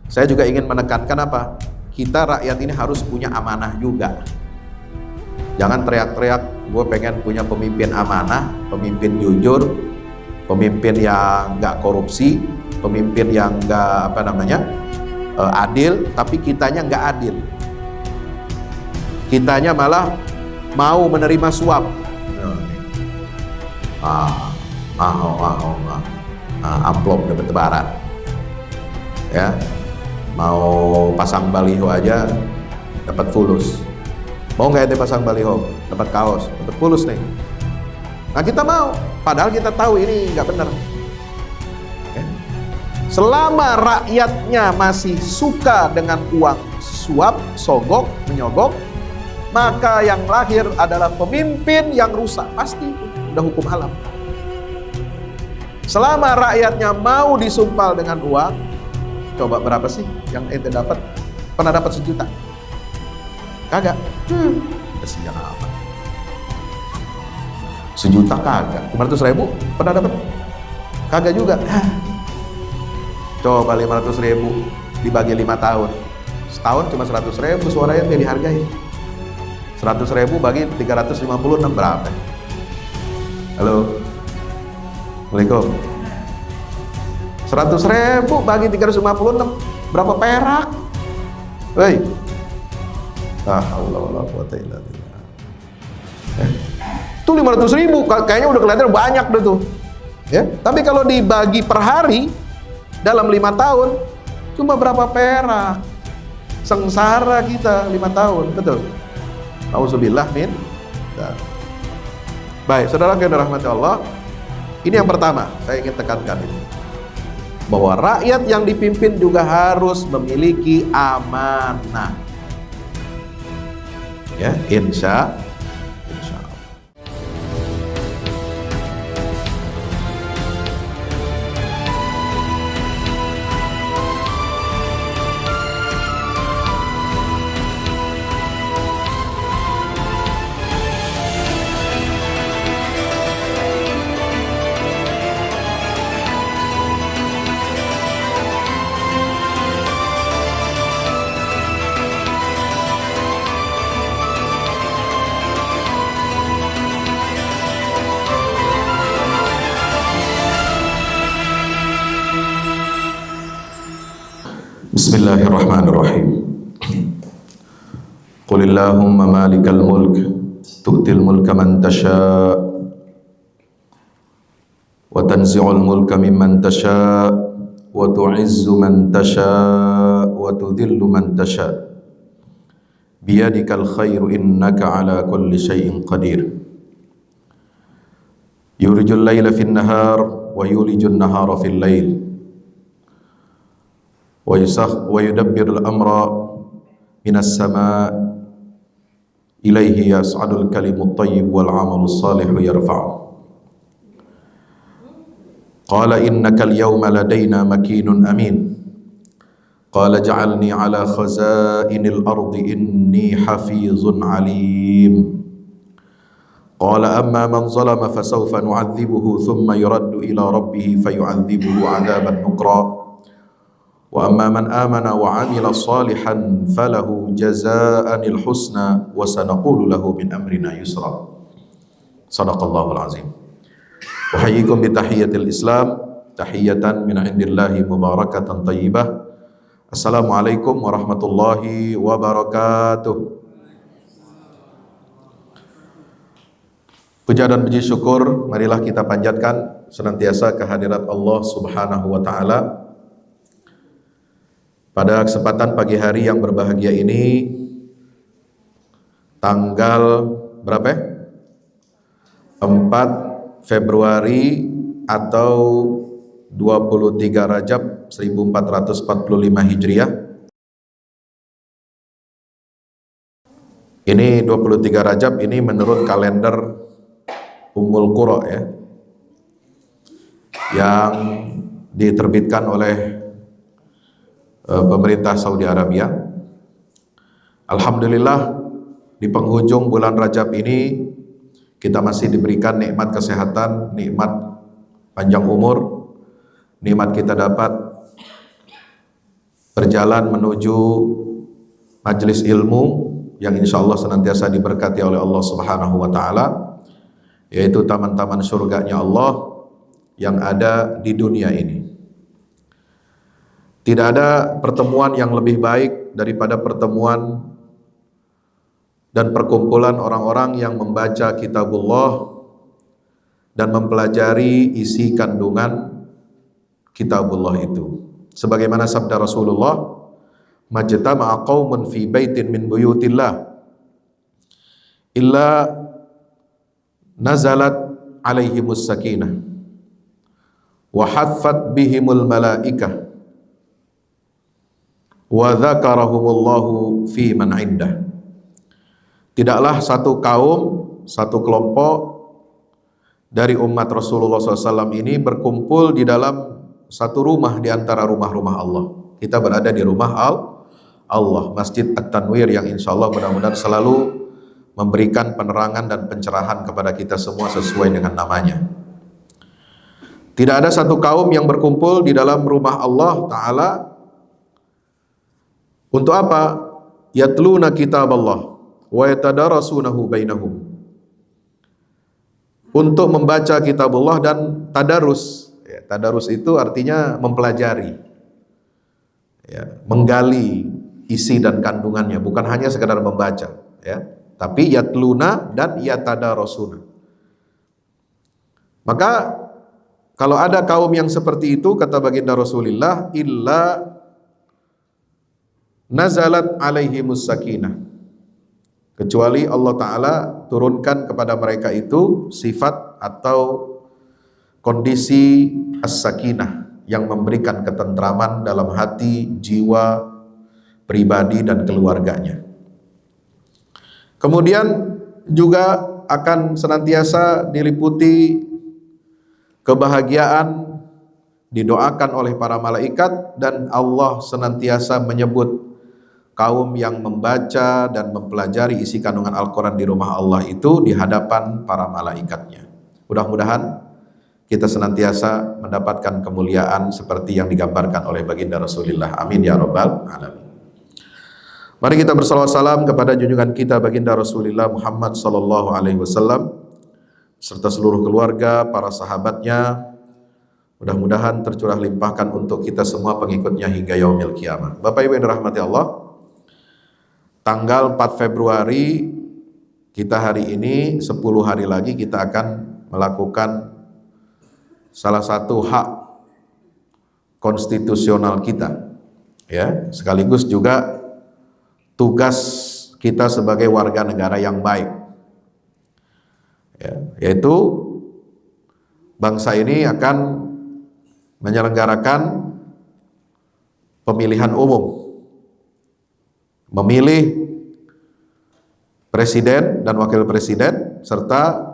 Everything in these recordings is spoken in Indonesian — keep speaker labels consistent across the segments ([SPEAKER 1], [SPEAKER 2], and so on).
[SPEAKER 1] Saya juga ingin menekankan apa? Kita rakyat ini harus punya amanah juga. Jangan teriak-teriak, gue pengen punya pemimpin amanah, pemimpin jujur, pemimpin yang nggak korupsi, pemimpin yang nggak adil, tapi kitanya nggak adil. Kitanya malah mau menerima suap. Amplop dapat lebaran. Ya, mau pasang baliho aja dapat fulus. Mau nggak ente pasang baliho, dapat kaos, dapat fulus nih. Nah kita mau, padahal kita tahu ini nggak benar. Ya. Selama rakyatnya masih suka dengan uang suap, sogok, menyogok, maka yang lahir adalah pemimpin yang rusak, pasti udah hukum alam. Selama rakyatnya mau disumpal dengan uang, coba berapa sih yang ente dapat? Pernah dapat 1 juta? Kagak. Kasihan amat. 1 juta kagak. 500.000 pernah dapat? Kagak juga. Coba 500.000 dibagi 5 tahun. Setahun cuma 100.000, suaranya nggak dihargai. 100.000 bagi 356 berapa? Halo. Assalamualaikum. 100.000 bagi 356 berapa perak? Hei. Allah quwata illa billah. Itu 500.000 kayaknya udah kelihatan banyak deh tuh. Ya, tapi kalau dibagi per hari dalam 5 tahun cuma berapa perak? Sengsara kita 5 tahun, betul. Auzubillah min. Baik, saudara yang dirahmati Allah, ini yang pertama saya ingin tekankan ini, bahwa rakyat yang dipimpin juga harus memiliki amanah. Ya, insya Allah. Bismillahirrahmanirrahim. Qulillahumma malikal mulk tu'til mulka man tasha' wa tanzi'ul mulka mimman tasha' wa tu'izzu man tasha' wa tudhillu man tasha' biyadikal khairu innaka ala kulli syai'in qadir. Yulijul laila fin nahar wa yulijun nahara fil lail wa yudabbirul amra minas sama' ilaihi yas'adul kalimut thayyib wal 'amalus salihu yarfa'u. Qala innakal yawma ladaina makinun amin. Qala ja'alni 'ala khazainil ardi inni hafizun 'alim. Qala amma man zalama fasawfa nu'adzibuhu thumma yuraddu ila rabbih fayu'adzibuhu 'adzaban nukra. Wa amma man amana wa 'amila salihan falahu jazaa'anil husna wa sanaqulu lahu min amrina yusra. Shadaqallahul azim. Uhayyikum bi tahiyyatil Islam, tahiyatan min 'indillahi mubarakatan thayyibah. Assalamualaikum warahmatullahi wabarakatuh. Puja dan puji syukur marilah kita panjatkan senantiasa kehadirat Allah Subhanahu wa taala. Pada kesempatan pagi hari yang berbahagia ini, tanggal berapa? 4 Februari atau 23 Rajab 1445 Hijriah. Ini 23 Rajab ini menurut kalender Ummul Qura ya, yang diterbitkan oleh pemerintah Saudi Arabia. Alhamdulillah di penghujung bulan Rajab ini kita masih diberikan nikmat kesehatan, nikmat panjang umur, nikmat kita dapat berjalan menuju majelis ilmu yang insya Allah senantiasa diberkati oleh Allah Subhanahu wa Ta'ala, yaitu taman-taman surganya Allah yang ada di dunia ini. Tidak ada pertemuan yang lebih baik daripada pertemuan dan perkumpulan orang-orang yang membaca kitabullah dan mempelajari isi kandungan kitabullah itu. Sebagaimana sabda Rasulullah, majtama'a qaumun fi baitin min buyutillah illa nazalat alaihimus sakinah wa haffat bihimul malaikah wa dzakarahumullahu fi man indah. Tidaklah satu kaum, satu kelompok dari umat Rasulullah SAW ini berkumpul di dalam satu rumah di antara rumah-rumah Allah. Kita berada di rumah Allah, Masjid At-Tanwir, yang insya Allah mudah-mudahan selalu memberikan penerangan dan pencerahan kepada kita semua sesuai dengan namanya. Tidak ada satu kaum yang berkumpul di dalam rumah Allah Ta'ala untuk apa? Yatluna kitab Allah wa yatadarasunahu bainahum, untuk membaca kitabullah dan tadarus. Tadarus itu artinya mempelajari, menggali isi dan kandungannya, bukan hanya sekadar membaca, tapi yatluna dan yatadarasuna. Maka kalau ada kaum yang seperti itu, kata baginda Rasulullah, illa nazalat alaihimus sakinah, kecuali Allah Ta'ala turunkan kepada mereka itu sifat atau kondisi as-sakinah yang memberikan ketentraman dalam hati, jiwa, pribadi dan keluarganya. Kemudian juga akan senantiasa diliputi kebahagiaan, didoakan oleh para malaikat, dan Allah senantiasa menyebut kaum yang membaca dan mempelajari isi kandungan Al-Quran di rumah Allah itu di hadapan para malaikatnya. Mudah-mudahan kita senantiasa mendapatkan kemuliaan seperti yang digambarkan oleh baginda Rasulullah. Amin ya rabbal alamin. Mari kita bersalawat salam kepada junjungan kita baginda Rasulullah Muhammad sallallahu alaihi wasallam serta seluruh keluarga, para sahabatnya. Mudah-mudahan tercurah limpahkan untuk kita semua pengikutnya hingga yaumil kiamah. Bapak Ibu yang dirahmati Allah, tanggal 4 Februari kita hari ini, 10 hari lagi kita akan melakukan salah satu hak konstitusional kita, sekaligus juga tugas kita sebagai warga negara yang baik, yaitu bangsa ini akan menyelenggarakan pemilihan umum, memilih presiden dan wakil presiden serta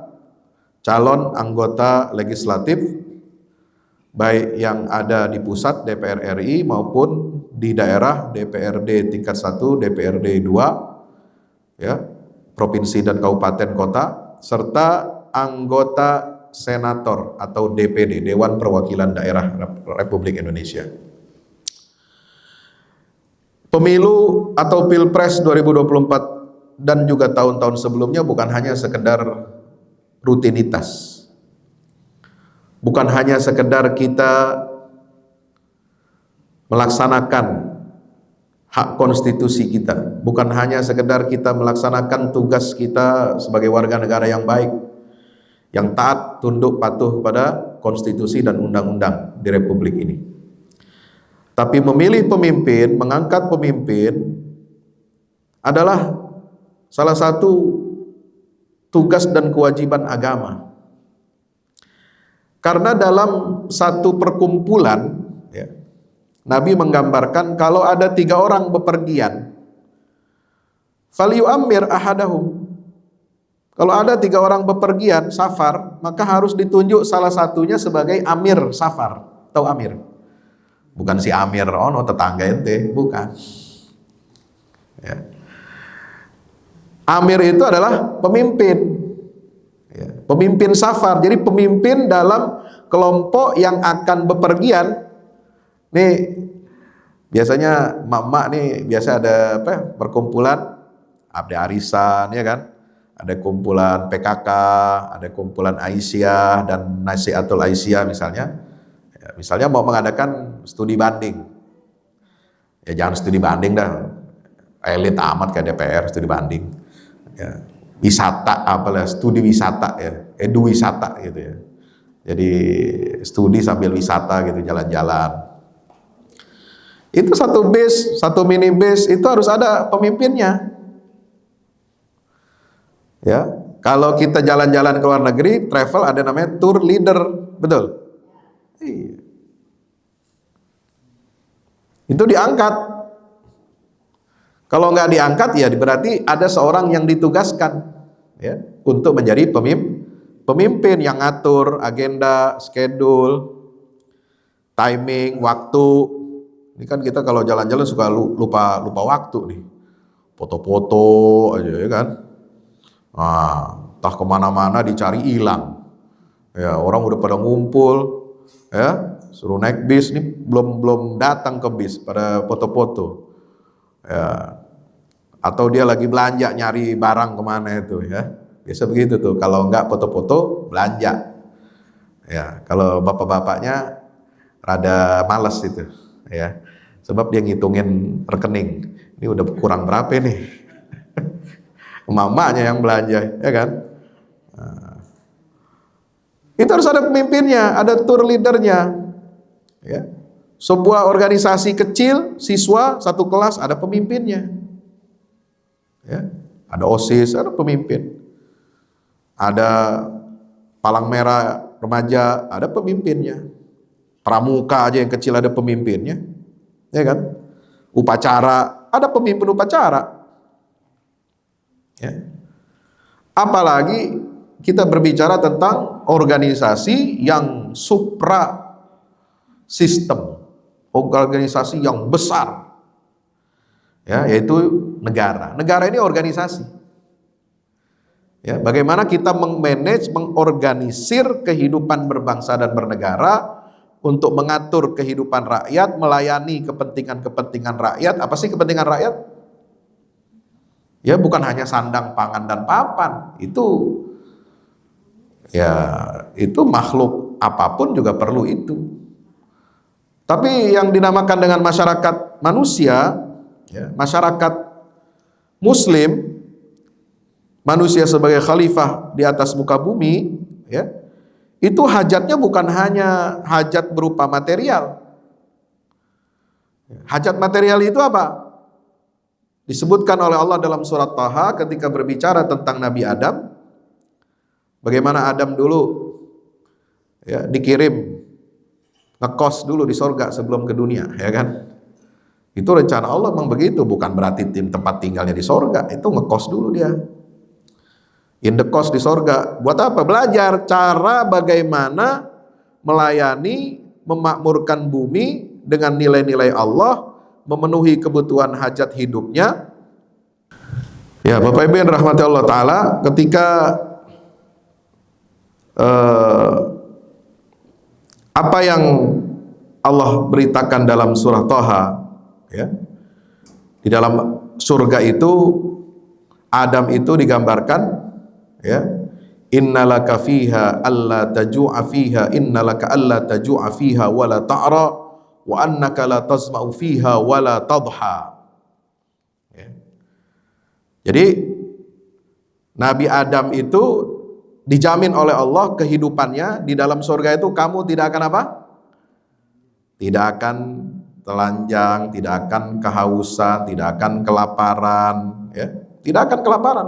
[SPEAKER 1] calon anggota legislatif, baik yang ada di pusat DPR RI maupun di daerah DPRD tingkat 1, DPRD 2, provinsi dan kabupaten kota, serta anggota senator atau DPD, Dewan Perwakilan Daerah Republik Indonesia. Pemilu atau Pilpres 2024 dan juga tahun-tahun sebelumnya bukan hanya sekedar rutinitas, bukan hanya sekedar kita melaksanakan hak konstitusi kita, bukan hanya sekedar kita melaksanakan tugas kita sebagai warga negara yang baik, yang taat, tunduk, patuh pada konstitusi dan undang-undang di Republik ini. Tapi memilih pemimpin, mengangkat pemimpin adalah salah satu tugas dan kewajiban agama. Karena dalam satu perkumpulan, Nabi menggambarkan kalau ada 3 orang bepergian, falyu'ammir ahadahum. Kalau ada 3 orang bepergian safar, maka harus ditunjuk salah satunya sebagai amir safar. Tahu amir? Bukan si Amir, tetangga ente, bukan. Amir itu adalah pemimpin, pemimpin safar. Jadi pemimpin dalam kelompok yang akan bepergian. Nih, Biasanya emak-emak nih biasa ada apa? Perkumpulan, ada arisan, ya kan? Ada kumpulan PKK, ada kumpulan Aisyah dan Nasihatul Aisyah misalnya. Ya, misalnya mau mengadakan studi banding. Ya jangan studi banding dah. Elit amat kayak DPR studi banding. Ya, wisata apalah, studi wisata ya, edu wisata gitu ya. Jadi studi sambil wisata gitu, jalan-jalan. Itu satu base, satu mini base itu harus ada pemimpinnya. Ya, kalau kita jalan-jalan ke luar negeri, travel ada namanya tour leader, betul? Iya. Itu diangkat. Kalau nggak diangkat ya berarti ada seorang yang ditugaskan ya untuk menjadi pemimpin yang ngatur agenda, schedule, timing, waktu. Ini kan kita kalau jalan-jalan suka lupa waktu nih, foto-foto aja ya kan. Entah kemana-mana dicari hilang. Ya orang udah pada ngumpul, ya suruh naik bis nih belum datang ke bis pada foto-foto. Ya, atau dia lagi belanja nyari barang kemana itu ya. Biasa begitu tuh. Kalau enggak foto-foto belanja. Ya kalau bapak-bapaknya rada males itu ya. Sebab dia ngitungin rekening. Ini udah kurang berapa nih? Mamanya yang belanja, ya kan? Nah, itu harus ada pemimpinnya, ada tour leadernya. Ya. Sebuah organisasi kecil, siswa satu kelas ada pemimpinnya. Ya. Ada OSIS, ada pemimpin. Ada palang merah remaja, ada pemimpinnya. Pramuka aja yang kecil ada pemimpinnya. Ya kan? Upacara, ada pemimpin upacara. Ya. Apalagi kita berbicara tentang organisasi yang supra sistem, organisasi yang besar, ya, yaitu negara. Negara ini organisasi. Ya, bagaimana kita mengmanage, mengorganisir kehidupan berbangsa dan bernegara untuk mengatur kehidupan rakyat, melayani kepentingan-kepentingan rakyat. Apa sih kepentingan rakyat? Ya bukan hanya sandang, pangan, dan papan. Itu makhluk apapun juga perlu itu. Tapi yang dinamakan dengan masyarakat manusia, ya, masyarakat muslim, manusia sebagai khalifah di atas muka bumi, ya, itu hajatnya bukan hanya hajat berupa material. Hajat material itu apa? Disebutkan oleh Allah dalam surat Taha ketika berbicara tentang Nabi Adam. Bagaimana Adam dulu ya, dikirim ngekos dulu di sorga sebelum ke dunia, ya kan? Itu rencana Allah memang begitu, bukan berarti tempat tinggalnya di sorga, itu ngekos dulu dia. Indekos di sorga, buat apa? Belajar cara bagaimana melayani, memakmurkan bumi dengan nilai-nilai Allah, memenuhi kebutuhan hajat hidupnya. Ya Bapak Ibu yang rahmati Allah Ta'ala, ketika apa yang Allah beritakan dalam surah Thaha, ya, di dalam surga itu Adam itu digambarkan, ya, innalaka fiha alla taju'a fiha innalaka alla taju'a fiha wala ta'ra wa annaka la tasma'u fiha wala tadha. Ya. Jadi Nabi Adam itu dijamin oleh Allah kehidupannya di dalam surga itu, kamu tidak akan apa? Tidak akan telanjang, tidak akan kehausan, tidak akan kelaparan, ya. Tidak akan kelaparan.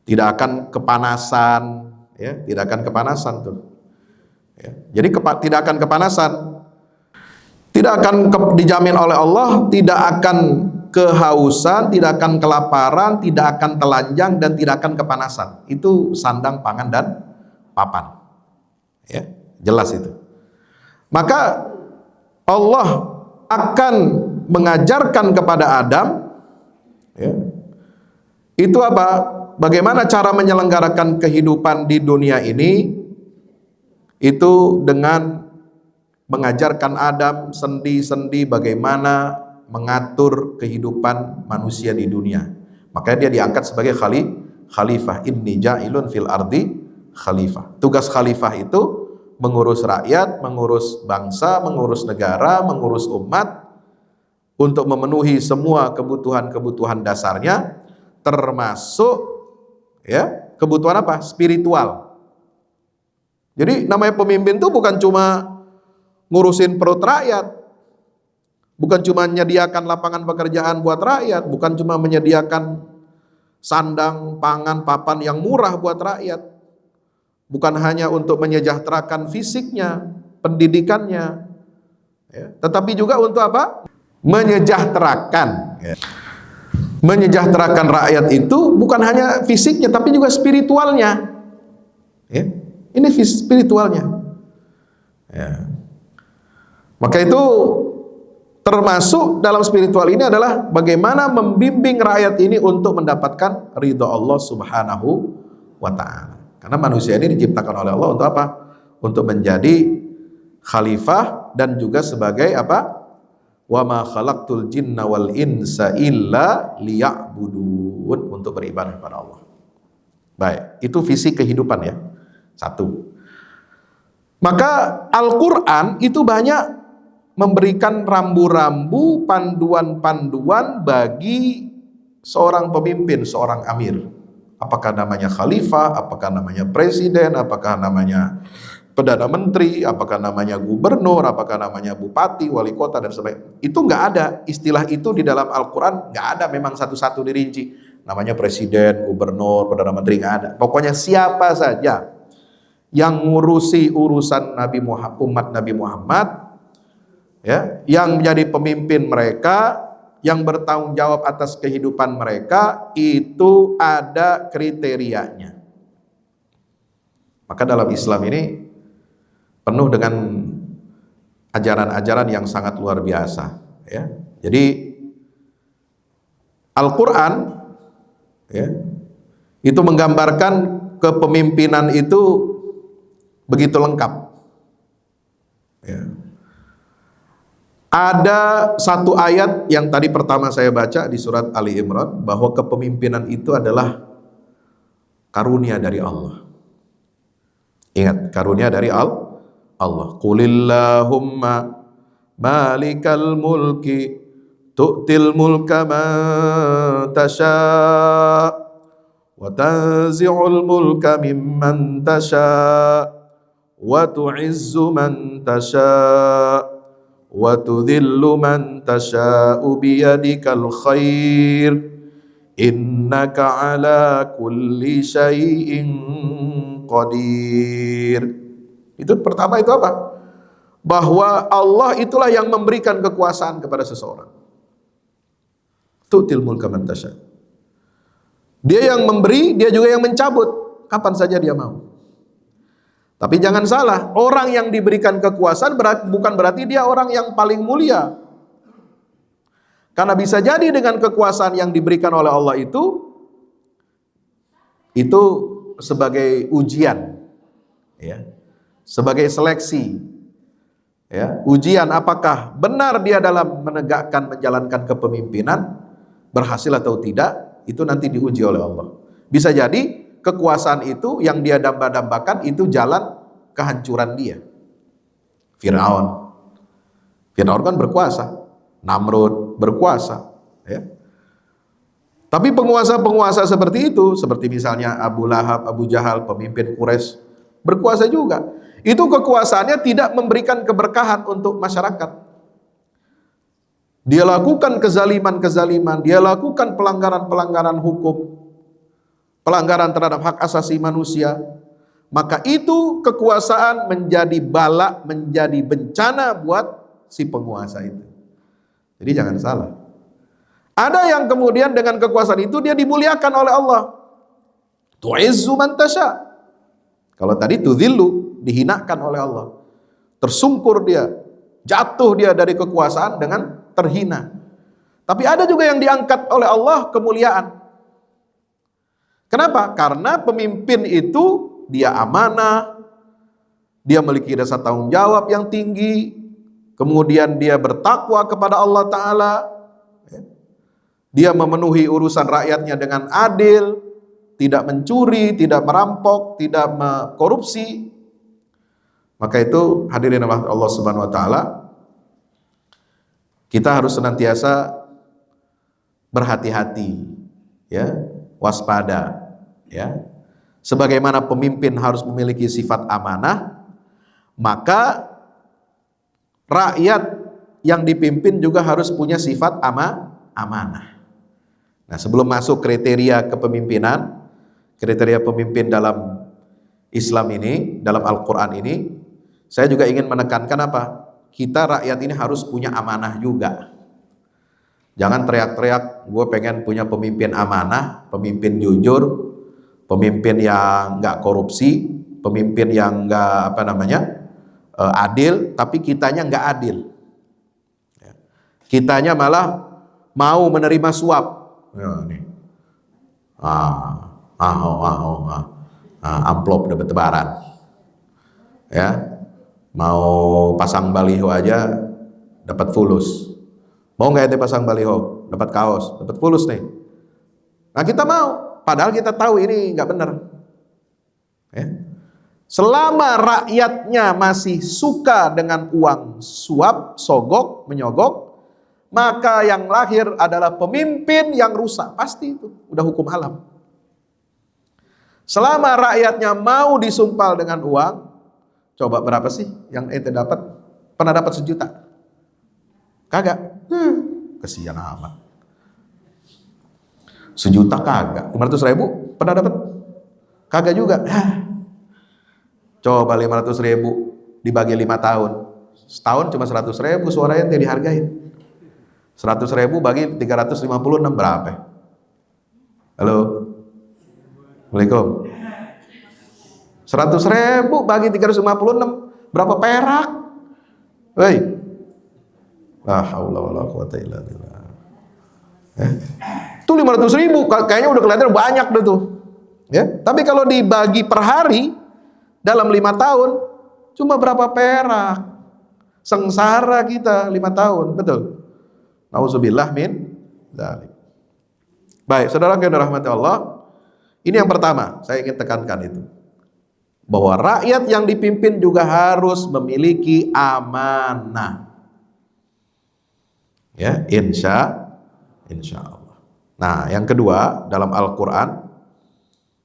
[SPEAKER 1] Tidak akan kepanasan, ya, tidak akan kepanasan tuh. Ya. Jadi tidak akan kepanasan. Tidak akan dijamin oleh Allah, tidak akan kehausan, tidak akan kelaparan, tidak akan telanjang, dan tidak akan kepanasan. Itu sandang, pangan, dan papan. Ya, jelas itu. Maka Allah akan mengajarkan kepada Adam, ya, itu apa? Bagaimana cara menyelenggarakan kehidupan di dunia ini? Itu dengan mengajarkan Adam sendi-sendi bagaimana mengatur kehidupan manusia di dunia. Makanya dia diangkat sebagai khalifah. Inni ja'ilun fil ardi khalifah. Tugas khalifah itu mengurus rakyat, mengurus bangsa, mengurus negara, mengurus umat untuk memenuhi semua kebutuhan-kebutuhan dasarnya, termasuk ya kebutuhan apa? Spiritual. Jadi namanya pemimpin itu bukan cuma ngurusin perut rakyat, bukan cuma menyediakan lapangan pekerjaan buat rakyat, bukan cuma menyediakan sandang, pangan, papan yang murah buat rakyat, bukan hanya untuk menyejahterakan fisiknya, pendidikannya, ya, tetapi juga untuk apa? Menyejahterakan. Ya. Menyejahterakan rakyat itu bukan hanya fisiknya, tapi juga spiritualnya. Ya. Ini spiritualnya. Ya. Maka itu termasuk dalam spiritual ini adalah bagaimana membimbing rakyat ini untuk mendapatkan ridha Allah Subhanahu wa ta'ala. Karena manusia ini diciptakan oleh Allah untuk apa? Untuk menjadi khalifah dan juga sebagai apa? Wa ma khalaqtul jinna wal insa illa liya'budun, untuk beribadah kepada Allah. Baik, itu visi kehidupan ya. Satu. Maka Al-Qur'an itu banyak memberikan rambu-rambu, panduan-panduan bagi seorang pemimpin, seorang amir. Apakah namanya khalifah, apakah namanya presiden, apakah namanya perdana menteri, apakah namanya gubernur, apakah namanya bupati, wali kota, dan sebagainya. Itu nggak ada istilah itu di dalam Al-Quran, nggak ada memang satu-satu dirinci. Namanya presiden, gubernur, perdana menteri, nggak ada. Pokoknya siapa saja yang ngurusi urusan umat Nabi Muhammad, ya, yang menjadi pemimpin mereka, yang bertanggung jawab atas kehidupan mereka, itu ada kriterianya. Maka dalam Islam ini penuh dengan ajaran-ajaran yang sangat luar biasa, ya. Jadi Al-Quran, ya, itu menggambarkan kepemimpinan itu begitu lengkap, ya. Ada satu ayat yang tadi pertama saya baca di surat Ali Imran, bahwa kepemimpinan itu adalah karunia dari Allah. Ingat, karunia dari Allah. Qulillahumma malikal mulki tu'til mulka man tasha' wa tanzi'ul mulka mimman tasha' wa tu'izzu man tasha' wa tudhillu man tasha'u biyadikal khair innaka ala kulli syai'in qadir. Itu pertama, itu apa? Bahwa Allah itulah yang memberikan kekuasaan kepada seseorang. Tu'til mulka man tasha'. Dia yang memberi, dia juga yang mencabut kapan saja dia mau. Tapi jangan salah, orang yang diberikan kekuasaan bukan berarti dia orang yang paling mulia. Karena bisa jadi dengan kekuasaan yang diberikan oleh Allah itu sebagai ujian, ya, sebagai seleksi, ya, ujian apakah benar dia dalam menjalankan kepemimpinan, berhasil atau tidak, itu nanti diuji oleh Allah. Bisa jadi kekuasaan itu yang dia damba-dambakan itu jalan kehancuran dia. Firaun kan berkuasa, Namrud berkuasa, ya. Tapi penguasa-penguasa seperti itu, seperti misalnya Abu Lahab, Abu Jahal, pemimpin Quraisy, berkuasa juga. Itu kekuasaannya tidak memberikan keberkahan untuk masyarakat. Dia lakukan kezaliman-kezaliman, dia lakukan pelanggaran-pelanggaran hukum, pelanggaran terhadap hak asasi manusia, maka itu kekuasaan menjadi bala, menjadi bencana buat si penguasa itu. Jadi jangan salah. Ada yang kemudian dengan kekuasaan itu dia dimuliakan oleh Allah. Tu'izzu man tasha'. Kalau tadi tudhillu, dihinakan oleh Allah. Tersungkur dia, jatuh dia dari kekuasaan dengan terhina. Tapi ada juga yang diangkat oleh Allah kemuliaan. Kenapa? Karena pemimpin itu dia amanah, dia memiliki rasa tanggung jawab yang tinggi, kemudian dia bertakwa kepada Allah Ta'ala, dia memenuhi urusan rakyatnya dengan adil, tidak mencuri, tidak merampok, tidak korupsi, maka itu hadirin Allah Subhanahu wa Ta'ala, kita harus senantiasa berhati-hati, ya, waspada, ya. Sebagaimana pemimpin harus memiliki sifat amanah, maka rakyat yang dipimpin juga harus punya sifat amanah. Nah, sebelum masuk kriteria kepemimpinan, kriteria pemimpin dalam Islam ini, dalam Al-Quran ini, saya juga ingin menekankan apa? Kita rakyat ini harus punya amanah juga. Jangan teriak-teriak, gue pengen punya pemimpin amanah, pemimpin jujur, pemimpin yang nggak korupsi, pemimpin yang nggak adil, tapi kitanya nggak adil. Kitanya malah mau menerima suap. Ya, nih. Amplop dapat tebaran. Ya. Mau pasang baliho aja dapat fulus. Mau nggak ente pasang baliho, dapat kaos, dapat fulus nih. Nah, kita mau, padahal kita tahu ini nggak benar. Ya. Selama rakyatnya masih suka dengan uang suap, sogok, menyogok, maka yang lahir adalah pemimpin yang rusak. Pasti itu, udah hukum alam. Selama rakyatnya mau disumpal dengan uang, coba berapa sih yang ente dapat? Pernah dapat 1 juta? Kagak. Kesian amat. 1 juta kagak. 500.000 pernah dapat? Kagak juga. Coba 500.000 dibagi 5 tahun. Setahun cuma 100.000 suara ente dihargain. 100.000 bagi 356 berapa? Halo? Assalamualaikum. 100.000 bagi 356 berapa perak? Hei. La haula wala quwata illa billah. Itu 500.000 kayaknya udah kelihatan banyak deh tuh. Ya, tapi kalau dibagi per hari dalam 5 tahun cuma berapa perak? Sengsara kita 5 tahun, betul. Nauzubillah min dzalik. Baik, saudara yang dirahmati Allah, ini yang pertama saya ingin tekankan itu. Bahwa rakyat yang dipimpin juga harus memiliki amanah. Ya, insya Allah. Nah, yang kedua dalam Al-Quran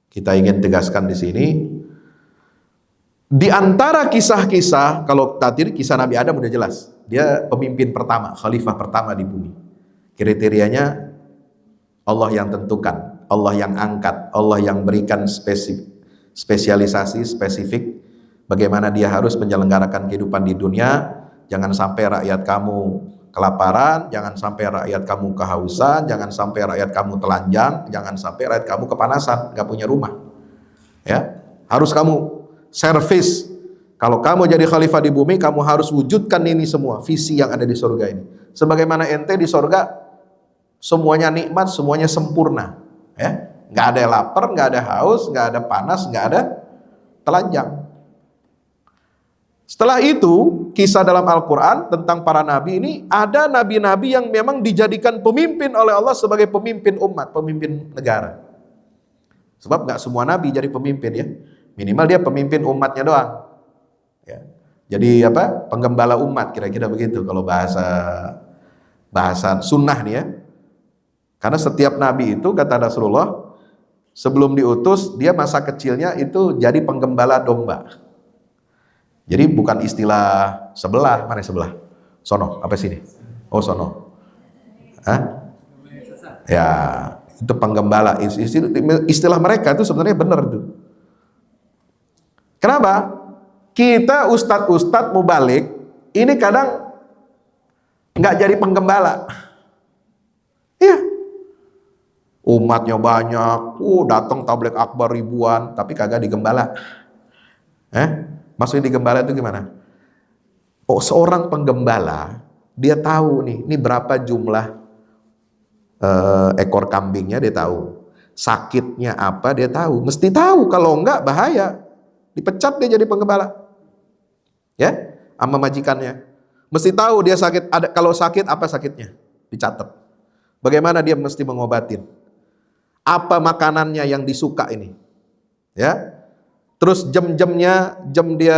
[SPEAKER 1] kita ingin tegaskan di sini, di antara kisah-kisah, kalau tadi kisah Nabi Adam udah jelas, dia pemimpin pertama, khalifah pertama di bumi. Kriterianya Allah yang tentukan, Allah yang angkat, Allah yang berikan spesialisasi spesifik bagaimana dia harus menyelenggarakan kehidupan di dunia. Jangan sampai rakyat kamu kelaparan, jangan sampai rakyat kamu kehausan, jangan sampai rakyat kamu telanjang, jangan sampai rakyat kamu kepanasan, nggak punya rumah. Ya, harus kamu servis. Kalau kamu jadi khalifah di bumi, kamu harus wujudkan ini semua, visi yang ada di surga ini. Sebagaimana ente di surga, semuanya nikmat, semuanya sempurna. Ya, nggak ada lapar, nggak ada haus, nggak ada panas, nggak ada telanjang. Setelah itu, kisah dalam Al-Quran tentang para nabi ini, ada nabi-nabi yang memang dijadikan pemimpin oleh Allah sebagai pemimpin umat, pemimpin negara. Sebab nggak semua nabi jadi pemimpin ya, minimal dia pemimpin umatnya doang. Ya. Jadi apa? Penggembala umat, kira-kira begitu kalau bahasa sunnah nih ya. Karena setiap nabi itu, kata Rasulullah, sebelum diutus dia masa kecilnya itu jadi penggembala domba. Jadi bukan istilah sebelah, mana sebelah? Sono, apa sini? Oh sono. Hah? Ya, itu penggembala. Istilah mereka itu sebenarnya benar tuh. Kenapa? Kita ustadz mubalik ini kadang nggak jadi penggembala. Iya. Umatnya banyak, datang tabligh akbar ribuan, tapi kagak digembala. Maksudnya digembala itu gimana? Oh, seorang penggembala, dia tahu nih, ini berapa jumlah ekor kambingnya, dia tahu. Sakitnya apa, dia tahu. Mesti tahu, kalau enggak bahaya. Dipecat dia jadi penggembala. Ya, sama majikannya. Mesti tahu dia sakit. Kalau sakit apa sakitnya? Dicatat. Bagaimana dia mesti mengobatin? Apa makanannya yang disuka ini? Ya. Terus jam-jamnya, jam dia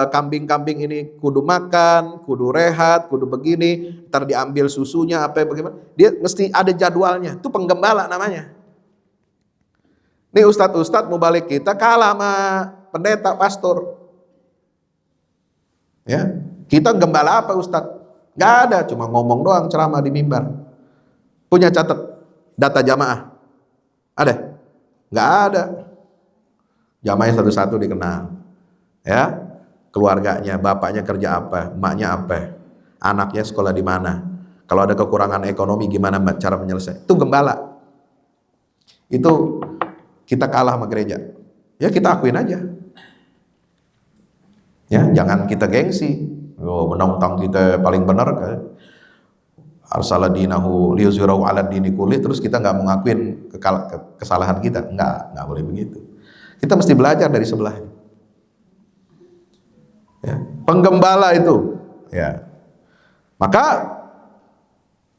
[SPEAKER 1] kambing-kambing ini kudu makan, kudu rehat, kudu begini, ntar diambil susunya apa bagaimana. Dia mesti ada jadwalnya. Itu penggembala namanya. Nih ustadz-ustadz mau balik kita kalah sama pendeta, pastor. Ya, kita gembala apa ustadz? Gak ada, cuma ngomong doang, ceramah di mimbar. Punya catat data jamaah? Ada? Gak ada. Jamaahnya satu-satu dikenal, ya, keluarganya, bapaknya kerja apa, emaknya apa, anaknya sekolah di mana, kalau ada kekurangan ekonomi gimana cara menyelesaikan. Itu gembala. Itu kita kalah sama gereja. Ya kita akuin aja. Ya jangan kita gengsi. Oh, menang-tang kita paling benar kan. Arsaladinahu liyuzhirahu 'ala dini kulli, terus kita nggak mengakuin kesalahan kita. Nggak boleh begitu. Kita mesti belajar dari sebelah. Ya, penggembala itu, ya. Maka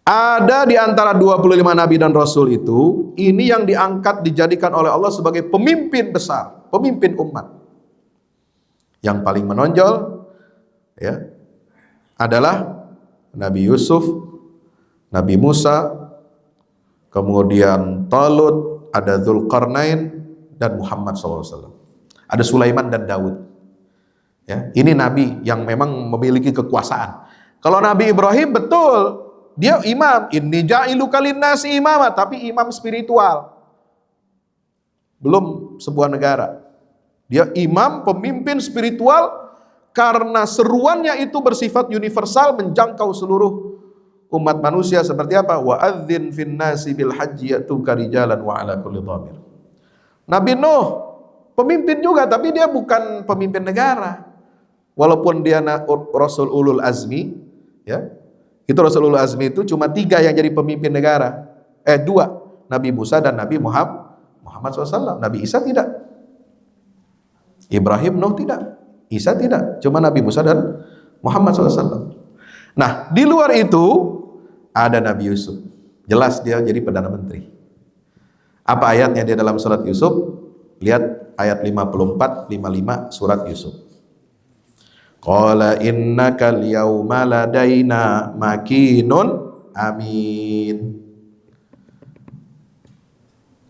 [SPEAKER 1] ada di antara 25 nabi dan rasul itu, ini yang diangkat dijadikan oleh Allah sebagai pemimpin besar, pemimpin umat. Yang paling menonjol, ya, adalah Nabi Yusuf, Nabi Musa, kemudian Talut, ada Dzulqarnain, dan Muhammad SAW. Ada Sulaiman dan Daud. Ya, ini nabi yang memang memiliki kekuasaan. Kalau Nabi Ibrahim betul, dia imam. Inni ja'iluka linnasi imama, tapi imam spiritual. Belum sebuah negara. Dia imam, pemimpin spiritual, karena seruannya itu bersifat universal, menjangkau seluruh umat manusia. Seperti apa? Wa adzin fin nasi bil hajji yatuka rijalan wa ala kulli dhamir. Nabi Nuh pemimpin juga, tapi dia bukan pemimpin negara. Walaupun dia Rasul Ulul Azmi, ya. Itu Rasul Ulul Azmi itu cuma 3 yang jadi pemimpin negara. 2, Nabi Musa dan Nabi Muhammad SAW. Nabi Isa tidak. Ibrahim, Nuh tidak. Isa tidak. Cuma Nabi Musa dan Muhammad SAW. Nah, di luar itu ada Nabi Yusuf. Jelas dia jadi Perdana Menteri. Apa ayatnya di dalam surat Yusuf? Lihat ayat 54, 55 surat Yusuf. Qala innaka al-yawma ladaina makinun amin.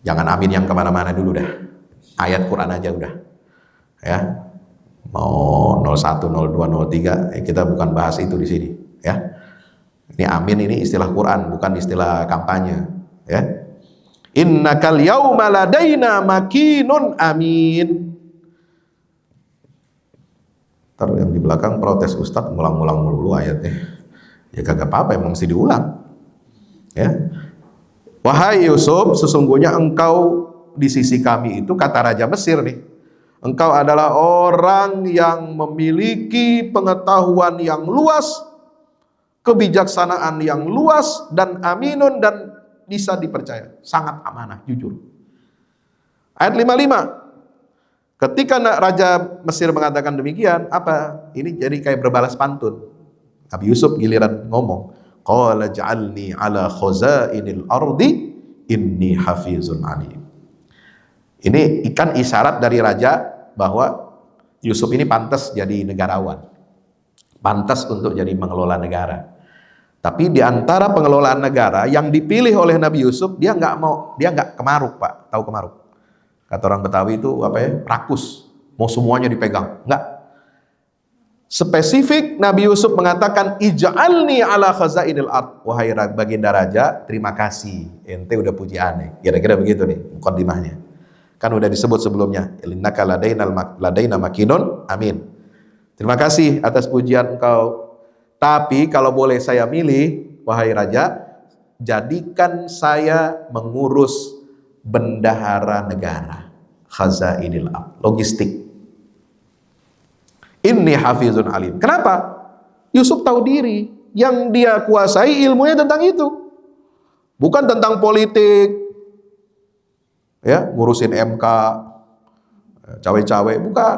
[SPEAKER 1] Jangan amin yang kemana-mana dulu dah. Ayat Quran aja udah. Ya. Mau 01, 02, 03, kita bukan bahas itu di sini. Ya. Ini amin ini istilah Quran, bukan istilah kampanye. Ya. Innakal yauma ladaina makinun amin. Ntar yang di belakang protes, Ustadz ngulang-ngulang mulu ayatnya. Ya kagak apa-apa, emang mesti diulang. Ya. Wahai Yusuf, sesungguhnya engkau di sisi kami itu, kata Raja Mesir nih, engkau adalah orang yang memiliki pengetahuan yang luas, kebijaksanaan yang luas, dan aminun, dan bisa dipercaya, sangat amanah, jujur. Ayat 55. Ketika Raja Mesir mengatakan demikian, apa? Ini jadi kayak berbalas pantun. Nabi Yusuf giliran ngomong, qala ja'alni ala khazainil ardi inni hafizun alim. Ini ikan isyarat dari raja bahwa Yusuf ini pantas jadi negarawan, pantas untuk jadi mengelola negara. Tapi di antara pengelolaan negara yang dipilih oleh Nabi Yusuf, dia nggak kemaruk, Pak. Tahu kemaruk? Kata orang Betawi itu apa ya? Rakus. Mau semuanya dipegang. Enggak. Spesifik Nabi Yusuf mengatakan ij'alni ala khazainil ard. Wahai baginda raja, terima kasih. Ente udah puji aneh. Kira-kira begitu nih mukadimahnya. Kan udah disebut sebelumnya. Innaka ladaina makinun amin. Terima kasih atas pujian engkau. Tapi kalau boleh saya milih, wahai raja, jadikan saya mengurus bendahara negara, khazainil ard, logistik. Inni hafizun alim. Kenapa? Yusuf tahu diri, yang dia kuasai ilmunya tentang itu, bukan tentang politik, ya ngurusin MK, cawe-cawe, bukan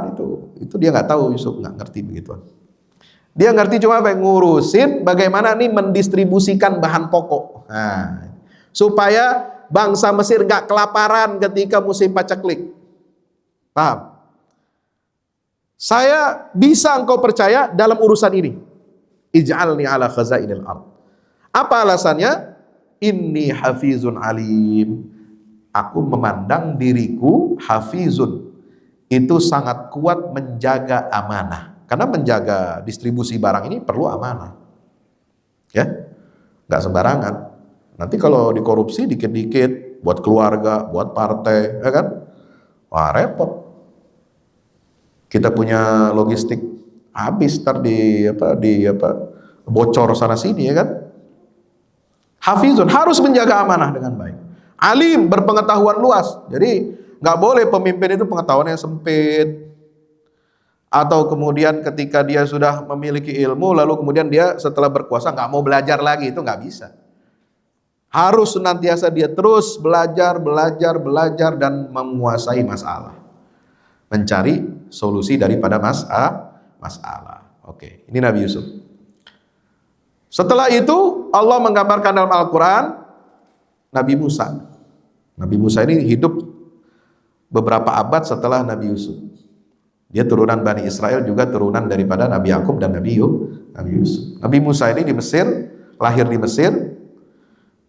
[SPEAKER 1] itu dia nggak tahu. Yusuf nggak ngerti begitu. Dia ngerti cuma apa? Ngurusin bagaimana nih mendistribusikan bahan pokok. Nah, supaya bangsa Mesir nggak kelaparan ketika musim paceklik. Paham? Saya bisa engkau percaya dalam urusan ini. Ij'alni ala khazainil ard. Apa alasannya? Inni hafizun alim. Aku memandang diriku hafizun. Itu sangat kuat menjaga amanah. Karena menjaga distribusi barang ini perlu amanah. Ya, nggak sembarangan. Nanti kalau dikorupsi dikit-dikit, buat keluarga, buat partai, ya kan? Wah, repot. Kita punya logistik habis ntar di bocor sana sini, ya kan? Hafizun harus menjaga amanah dengan baik. Alim berpengetahuan luas. Jadi nggak boleh pemimpin itu pengetahuannya sempit. Atau kemudian ketika dia sudah memiliki ilmu, lalu kemudian dia setelah berkuasa nggak mau belajar lagi, itu nggak bisa. Harus senantiasa dia terus belajar dan menguasai masalah, mencari solusi daripada masalah. Oke, ini Nabi Yusuf. Setelah itu Allah menggambarkan dalam Al-Quran Nabi Musa. Nabi Musa ini hidup beberapa abad setelah Nabi Yusuf. Dia turunan Bani Israel, juga turunan daripada Nabi Yakub dan Nabi Yusuf. Nabi Musa ini di Mesir, lahir di Mesir,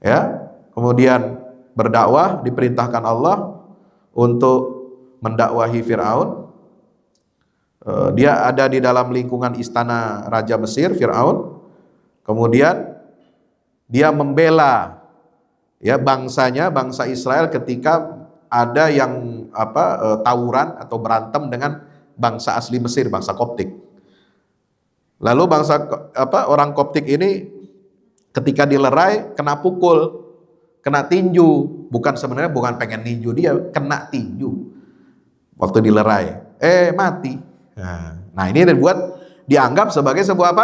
[SPEAKER 1] ya, kemudian berdakwah, diperintahkan Allah untuk mendakwahi Fir'aun. Dia ada di dalam lingkungan istana Raja Mesir, Fir'aun. Kemudian dia membela, ya, bangsanya, bangsa Israel ketika ada yang tawuran atau berantem dengan bangsa asli Mesir, bangsa Koptik. Lalu orang Koptik ini ketika dilerai kena pukul, kena tinju, bukan pengen ninju, dia kena tinju waktu dilerai, mati. Nah, ini dianggap sebagai sebuah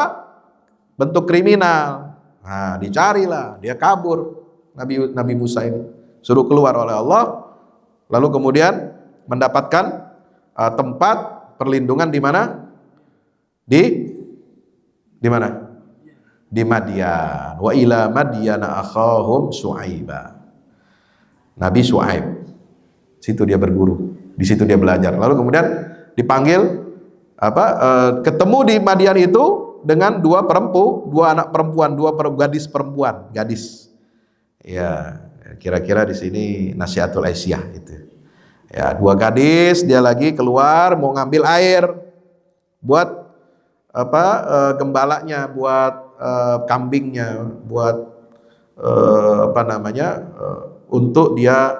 [SPEAKER 1] bentuk kriminal. Nah, dicarilah, dia kabur. Nabi Musa ini suruh keluar oleh Allah, lalu kemudian mendapatkan tempat perlindungan di mana? Di mana? Di Madian. Wa ila Madyana akhahum Syuaiba. Nabi Syuaib. Situ dia berguru, di situ dia belajar. Lalu kemudian dipanggil ketemu di Madian itu dengan dua anak perempuan, gadis perempuan, gadis. Ya, kira-kira di sini Nasihatul Aisyah itu. Ya, dua gadis, dia lagi keluar mau ngambil air buat gembalanya, buat kambingnya, buat untuk dia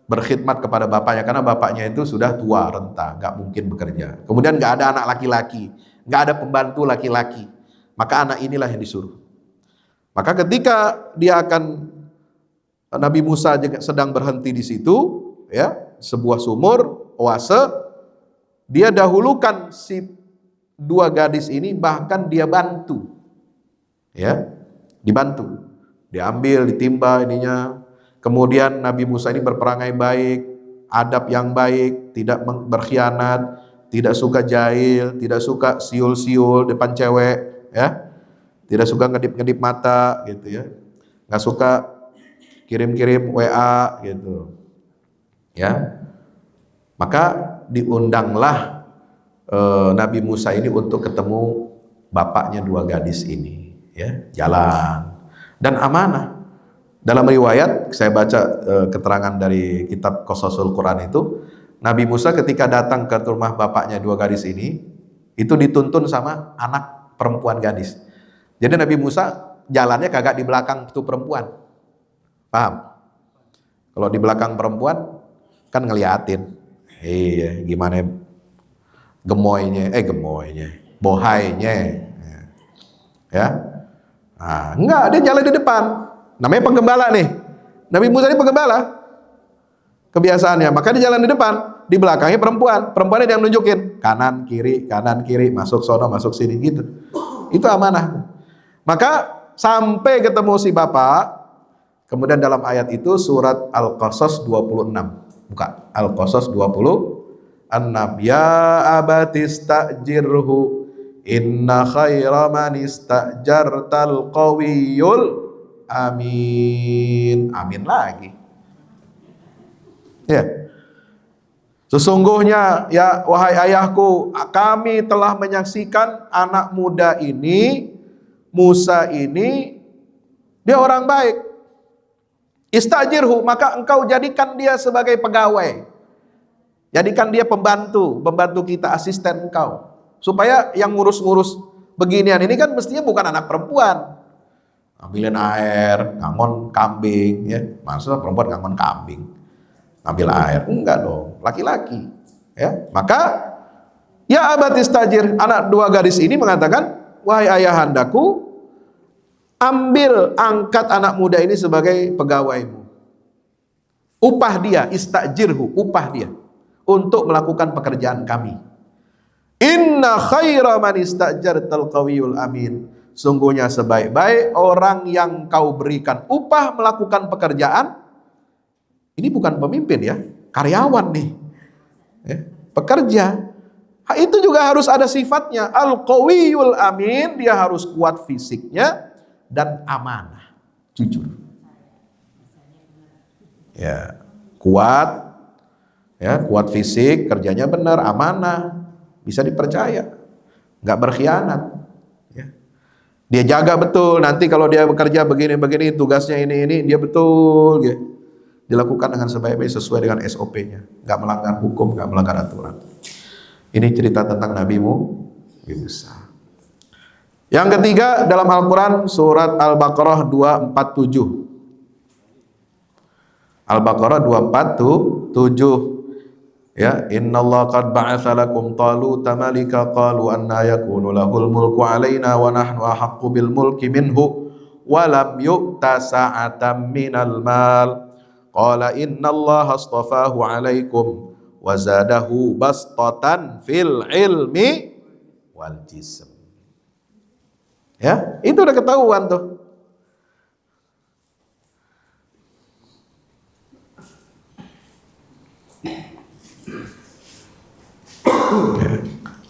[SPEAKER 1] berkhidmat kepada bapaknya, karena bapaknya itu sudah tua renta, nggak mungkin bekerja. Kemudian nggak ada anak laki-laki, nggak ada pembantu laki-laki, maka anak inilah yang disuruh. Maka ketika Nabi Musa sedang berhenti di situ, ya, sebuah sumur oase, dia dahulukan si dua gadis ini, bahkan dia bantu, ya, dibantu, diambil, ditimba ininya. Kemudian Nabi Musa ini berperangai baik, adab yang baik, tidak berkhianat, tidak suka jahil, tidak suka siul-siul depan cewek, ya, tidak suka ngedip-ngedip mata, gitu ya, nggak suka kirim-kirim WA, gitu, ya. Maka diundanglah Nabi Musa ini untuk ketemu bapaknya dua gadis ini, ya, jalan dan amanah. Dalam riwayat saya baca keterangan dari kitab Qasasul Quran itu, Nabi Musa ketika datang ke rumah bapaknya dua gadis ini, itu dituntun sama anak perempuan gadis. Jadi Nabi Musa jalannya kagak di belakang itu perempuan, paham? Kalau di belakang perempuan kan ngeliatin, iya, gimana gemoynya, bohainya, ya. Nah, enggak, dia jalan di depan. Namanya penggembala nih. Nabi Musa ini penggembala kebiasaannya, maka dia jalan di depan, di belakangnya perempuan. Perempuannya dia nunjukin kanan kiri, masuk sono, masuk sini, gitu. Itu amanah. Maka sampai ketemu si bapak. Kemudian dalam ayat itu surat Al-Qasas 26. Buka Al-Qasas 26. Ya abatistajirhu Inna khaira man istajartal qawiyul amin. Amin lagi. Ya. Sesungguhnya ya wahai ayahku, kami telah menyaksikan anak muda ini, Musa ini, dia orang baik. Istajirhu, maka engkau jadikan dia sebagai pegawai. Jadikan dia pembantu kita, asisten engkau. Supaya yang ngurus-ngurus beginian ini kan mestinya bukan anak perempuan. Ambilin air, ngangon kambing, ya. Maksudnya perempuan ngangon kambing, ambil air, enggak dong, laki-laki. Ya, maka ya abat istajir, anak dua gadis ini mengatakan, wahai ayahandaku, angkat anak muda ini sebagai pegawaimu. Upah dia, istajirhu, upah dia untuk melakukan pekerjaan kami. Inna khaira man istajartal qawiyul amin. Sungguhnya sebaik-baik orang yang kau berikan upah melakukan pekerjaan. Ini bukan pemimpin ya, karyawan nih. Ya, pekerja. Itu juga harus ada sifatnya. Al-qawiyul amin, dia harus kuat fisiknya dan amanah, jujur. Ya, kuat. Ya, kuat fisik, kerjanya benar, amanah, bisa dipercaya, nggak berkhianat. Ya. Dia jaga betul, nanti kalau dia bekerja begini-begini, tugasnya ini, dia betul, ya. Dilakukan dengan sebaik-baik sesuai dengan SOP-nya, nggak melanggar hukum, nggak melanggar aturan. Ini cerita tentang Nabimu Musa. Yang ketiga dalam Al-Quran surat Al-Baqarah 247. Al-Baqarah 247. Ya, innallaha qad ba'atsa lakum taluta malika qalu anna yakunu lahul mulku alaina wa nahnu ahaqqu bil mulki minhu wa lam yu'ta sa'atan minal mal qala innallaha astafahu alaikum wa zadahu bastatan fil ilmi wal jism. Ya, itu udah ketahuan tuh.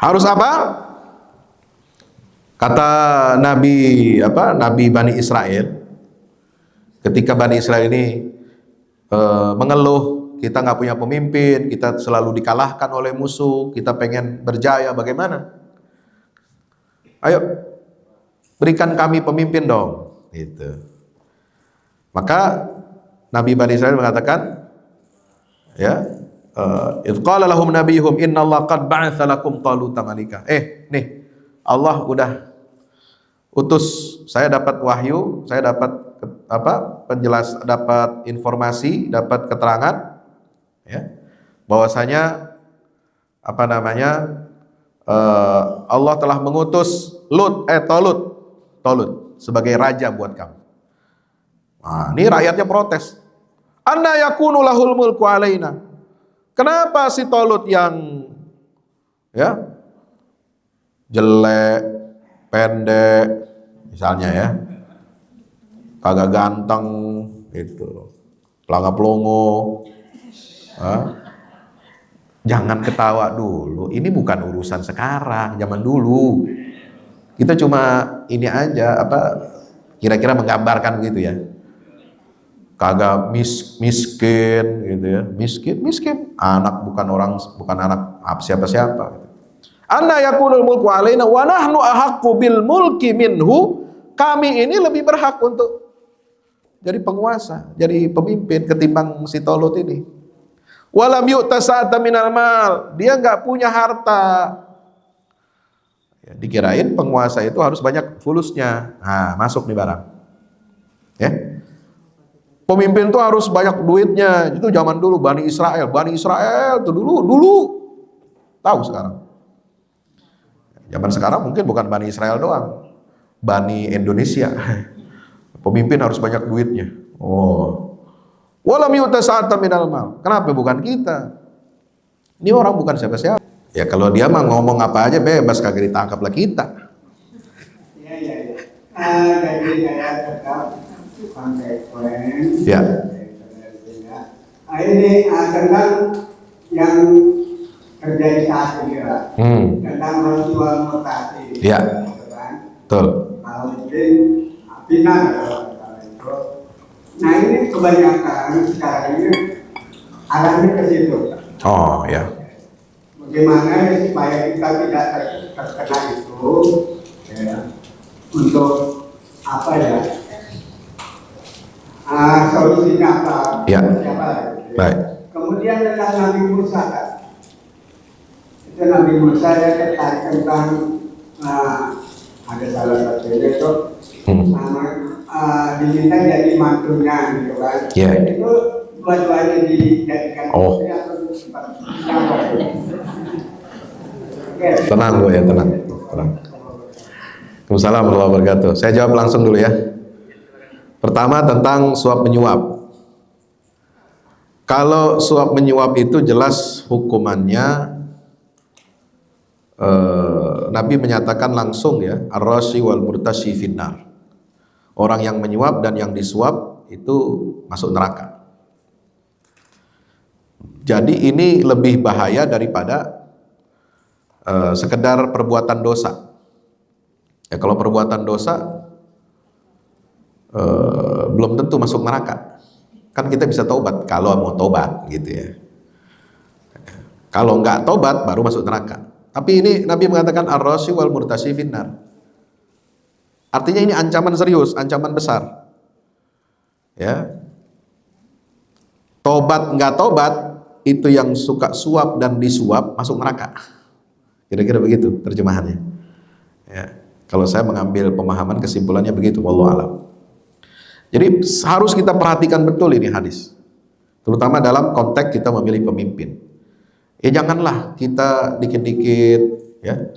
[SPEAKER 1] Harus apa? Kata Nabi Bani Israel, ketika Bani Israel ini mengeluh, kita nggak punya pemimpin, kita selalu dikalahkan oleh musuh, kita pengen berjaya, bagaimana? Ayo, berikan kami pemimpin dong, gitu. Maka Nabi Bani Israel mengatakan, ya, idh qala lahum nabiyuhum innallaha qad ba'atsa lakum taluta malika. Nih, Allah udah utus, saya dapat wahyu, saya dapat dapat informasi, dapat keterangan, ya, bahwasanya Allah telah mengutus Talut sebagai raja buat kamu. Nah, ini rakyatnya protes. Anna yakunu lahul mulku alaina. Kenapa si Talut yang ya jelek, pendek, misalnya ya, kagak ganteng, gitu, pelangap pelongo, jangan ketawa dulu. Ini bukan urusan sekarang, zaman dulu. Kita cuma ini aja, kira-kira menggambarkan gitu ya. Kagak miskin gitu ya, miskin, anak bukan anak siapa-siapa gitu. Anna yakunul mulku alaina wa nahnu ahaqqu bil mulki minhu. Kami ini lebih berhak untuk jadi penguasa, jadi pemimpin ketimbang si Talut ini. Walam yu'ta sa'atan minal mal. Dia nggak punya harta. Ya, dikirain penguasa itu harus banyak fulusnya. Nah, masuk nih barang. Ya. Pemimpin tuh harus banyak duitnya. Itu zaman dulu Bani Israel tuh dulu. Tahu sekarang. Zaman sekarang mungkin bukan Bani Israel doang. Bani Indonesia. Pemimpin harus banyak duitnya. Oh. Walam yu'ta sa'atan minal mal. Kenapa bukan kita? Ini orang bukan siapa-siapa. Ya kalau dia mah ngomong apa aja bebas, kagak ditangkap lah kita.
[SPEAKER 2] Iya. Jadi saya tetap konsekuen.
[SPEAKER 1] Ya.
[SPEAKER 2] Ini tentang yang terjadi saat ini lah. Tentang ritual mutasi.
[SPEAKER 1] Ya,
[SPEAKER 2] Kan?
[SPEAKER 1] betul.
[SPEAKER 2] Kalau mungkin bina kalau itu. Nah ini kebanyakan sekarang ini arahnya ke situ.
[SPEAKER 1] Oh ya.
[SPEAKER 2] Bagaimana supaya kita tidak terkena itu, ya, untuk apa ya? Solusinya apa?
[SPEAKER 1] Ya.
[SPEAKER 2] Siapa, gitu, ya.
[SPEAKER 1] Baik.
[SPEAKER 2] Kemudian tentang Nabi Musa, kan? Itu Nabi Musa ya terkait tentang ada salah satunya itu diminta jadi mantunya, gitu kan?
[SPEAKER 1] Ya.
[SPEAKER 2] Itu dua-duanya dijadikan.
[SPEAKER 1] Oh. Tenang Bu ya, tenang. Waalaikumsalam warahmatullahi wabarakatuh. Saya jawab langsung dulu ya. Pertama tentang suap menyuap. Kalau suap menyuap itu jelas hukumannya Nabi menyatakan langsung ya, ar-rashi wal murtashi finnar. Orang yang menyuap dan yang disuap itu masuk neraka. Jadi ini lebih bahaya daripada sekedar perbuatan dosa. Ya kalau perbuatan dosa belum tentu masuk neraka. Kan kita bisa taubat kalau mau taubat gitu ya. Kalau nggak taubat baru masuk neraka. Tapi ini Nabi mengatakan ar-rashi wal murtashi finnar. Artinya ini ancaman serius, ancaman besar. Ya. Tobat nggak tobat itu yang suka suap dan disuap masuk neraka. Kira-kira begitu terjemahannya. Ya. Kalau saya mengambil pemahaman kesimpulannya begitu, wallahu a'lam. Jadi harus kita perhatikan betul ini hadis. Terutama dalam konteks kita memilih pemimpin. Ya janganlah kita dikit-dikit ya.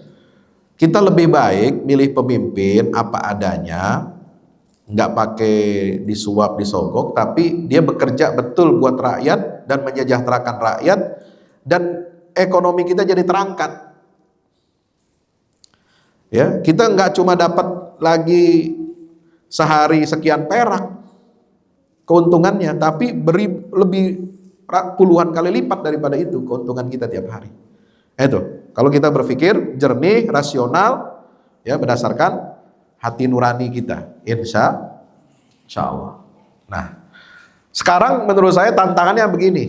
[SPEAKER 1] Kita lebih baik milih pemimpin apa adanya, nggak pakai disuap disogok, tapi dia bekerja betul buat rakyat dan menyejahterakan rakyat dan ekonomi kita jadi terangkat. Ya, kita nggak cuma dapat lagi sehari sekian perak keuntungannya, tapi beri lebih puluhan kali lipat daripada itu keuntungan kita tiap hari. Itu kalau kita berpikir jernih, rasional, ya berdasarkan hati nurani kita, insya Allah. Nah, sekarang menurut saya tantangannya begini.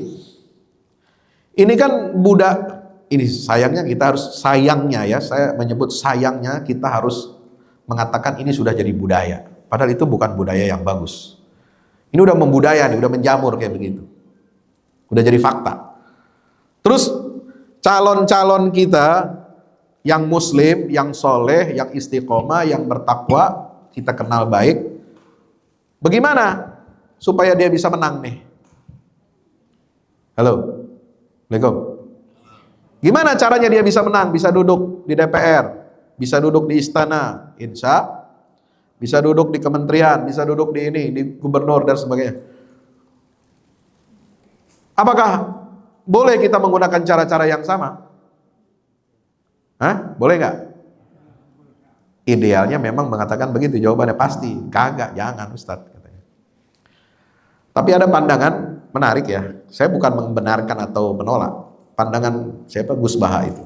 [SPEAKER 1] Ini kan budak, ini sayangnya kita harus, sayangnya ya, saya menyebut sayangnya kita harus mengatakan ini sudah jadi budaya. Padahal itu bukan budaya yang bagus. Ini udah membudaya nih, udah menjamur kayak begitu. Udah jadi fakta. Terus calon-calon kita yang muslim, yang soleh, yang istiqomah, yang bertakwa, kita kenal baik. Bagaimana supaya dia bisa menang nih? Halo, Assalamualaikum. Gimana caranya dia bisa menang? Bisa duduk di DPR, bisa duduk di istana, bisa duduk di kementerian, bisa duduk di ini, di gubernur dan sebagainya. Apakah boleh kita menggunakan cara-cara yang sama? Hah? Boleh nggak? Idealnya memang mengatakan begitu, jawabannya pasti. Kagak, jangan Ustadz katanya. Tapi ada pandangan menarik ya. Saya bukan membenarkan atau menolak. Pandangan siapa? Gus Baha itu.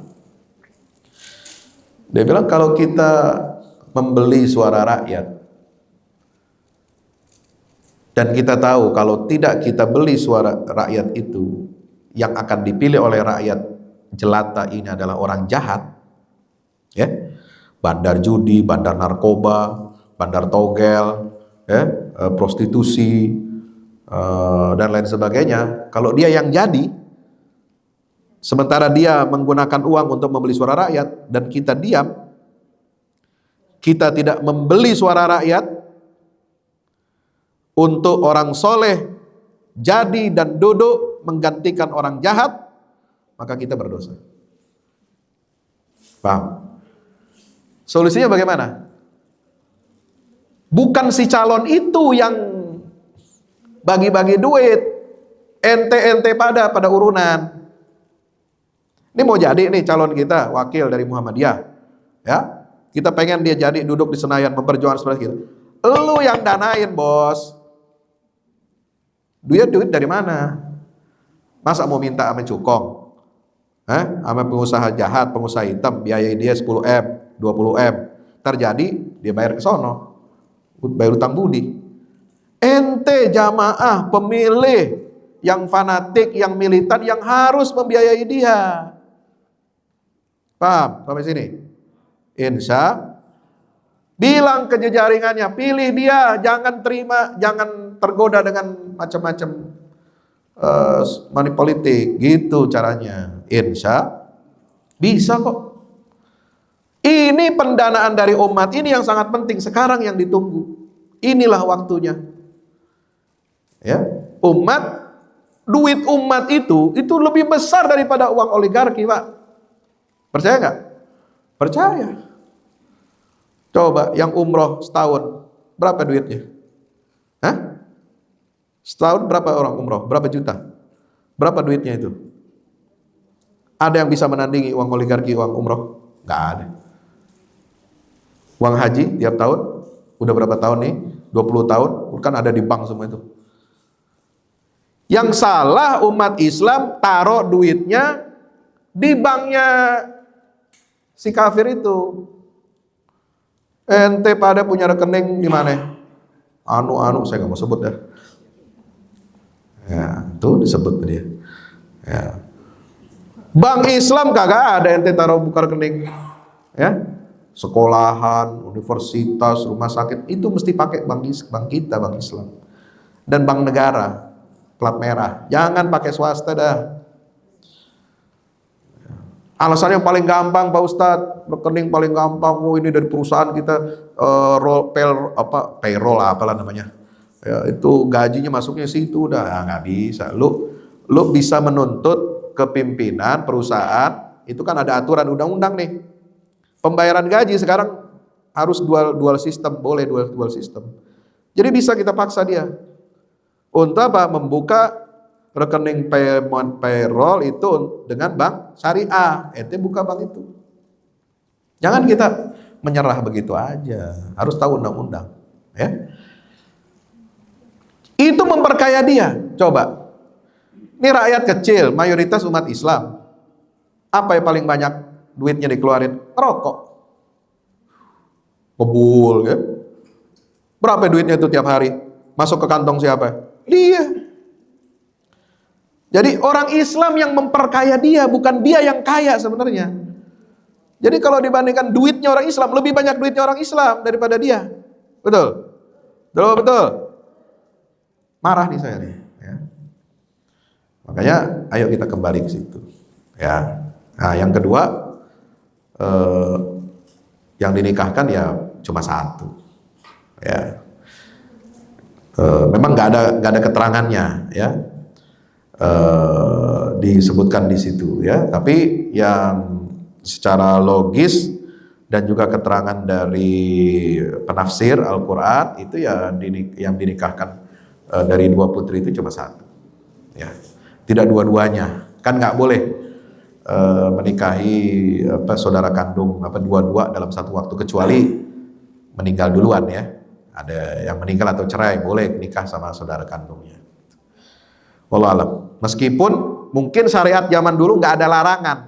[SPEAKER 1] Dia bilang kalau kita membeli suara rakyat dan kita tahu kalau tidak kita beli suara rakyat itu, yang akan dipilih oleh rakyat jelata ini adalah orang jahat, ya, bandar judi, bandar narkoba, bandar togel, ya, prostitusi, dan lain sebagainya. Kalau dia yang jadi, sementara dia menggunakan uang untuk membeli suara rakyat dan kita diam, kita tidak membeli suara rakyat untuk orang soleh jadi dan duduk menggantikan orang jahat, maka kita berdosa. Paham? Solusinya bagaimana? Bukan si calon itu yang bagi-bagi duit, ente pada urunan. Ini mau jadi nih calon kita, wakil dari Muhammadiyah, ya. Kita pengen dia jadi duduk di Senayan memperjuangkan sebelah kita. Lu yang danain, bos. Duit dari mana? Masa mau minta sama cukong? Sama pengusaha jahat, pengusaha hitam, biayai dia 10M, 20M. Terjadi dia bayar ke sono, bayar utang budi. Ente jamaah pemilih yang fanatik, yang militan, yang harus membiayai dia. Paham sampai sini? Insya bilang ke jejaringannya, pilih dia, jangan terima, jangan tergoda dengan macam-macam money politik, gitu caranya. Insya bisa kok. Ini pendanaan dari umat ini yang sangat penting sekarang, yang ditunggu. Inilah waktunya. Ya, duit umat itu lebih besar daripada uang oligarki, Pak. Percaya nggak? Percaya. Coba yang umroh setahun, berapa duitnya? Setahun berapa orang umroh? Berapa juta? Berapa duitnya itu? Ada yang bisa menandingi uang oligarki, uang umroh? Nggak ada. Uang haji tiap tahun, udah berapa tahun nih? 20 tahun, kan ada di bank semua itu. Yang salah umat Islam taruh duitnya di banknya si kafir itu. Ente pada punya rekening di mana? Saya nggak mau sebut dah. Ya, tuh disebut dia. Ya. Bank Islam kagak ada ente taruh buka rekening. Ya. Sekolahan, universitas, rumah sakit itu mesti pakai bank kita, bank Islam. Dan bank negara, plat merah. Jangan pakai swasta dah. Alasannya paling gampang Pak Ustadz, rekening paling gampang. Oh, ini dari perusahaan kita payroll apalah namanya. Ya, itu gajinya masuknya situ, udah nggak bisa. Lu bisa menuntut kepimpinan perusahaan, itu kan ada aturan undang-undang nih. Pembayaran gaji sekarang harus dual sistem, boleh dual sistem. Jadi bisa kita paksa dia untuk apa? Membuka rekening payroll itu dengan bank syariah. Ente buka bank itu. Jangan kita menyerah begitu aja. Harus tahu undang-undang, ya. Itu memperkaya dia. Coba. Ini rakyat kecil, mayoritas umat Islam. Apa yang paling banyak duitnya dikeluarin? Rokok. Kebul, ya. Berapa duitnya itu tiap hari? Masuk ke kantong siapa? Dia. Jadi orang Islam yang memperkaya dia, bukan dia yang kaya sebenarnya. Jadi kalau dibandingkan duitnya orang Islam, lebih banyak duitnya orang Islam daripada dia. Betul? Betul? Marah nih saya nih. Ya. Makanya ayo kita kembali ke situ. Ya. Nah yang kedua, yang dinikahkan ya cuma satu. Ya. Memang nggak ada keterangannya, ya. Disebutkan di situ, ya. Tapi yang secara logis dan juga keterangan dari penafsir Al-Quran itu ya yang dinikahkan dari dua putri itu cuma satu, ya. Tidak dua-duanya, kan nggak boleh menikahi saudara kandung dua-dua dalam satu waktu, kecuali meninggal duluan, ya. Ada yang meninggal atau cerai boleh nikah sama saudara kandungnya. Wallahu alam. Meskipun mungkin syariat zaman dulu nggak ada larangan.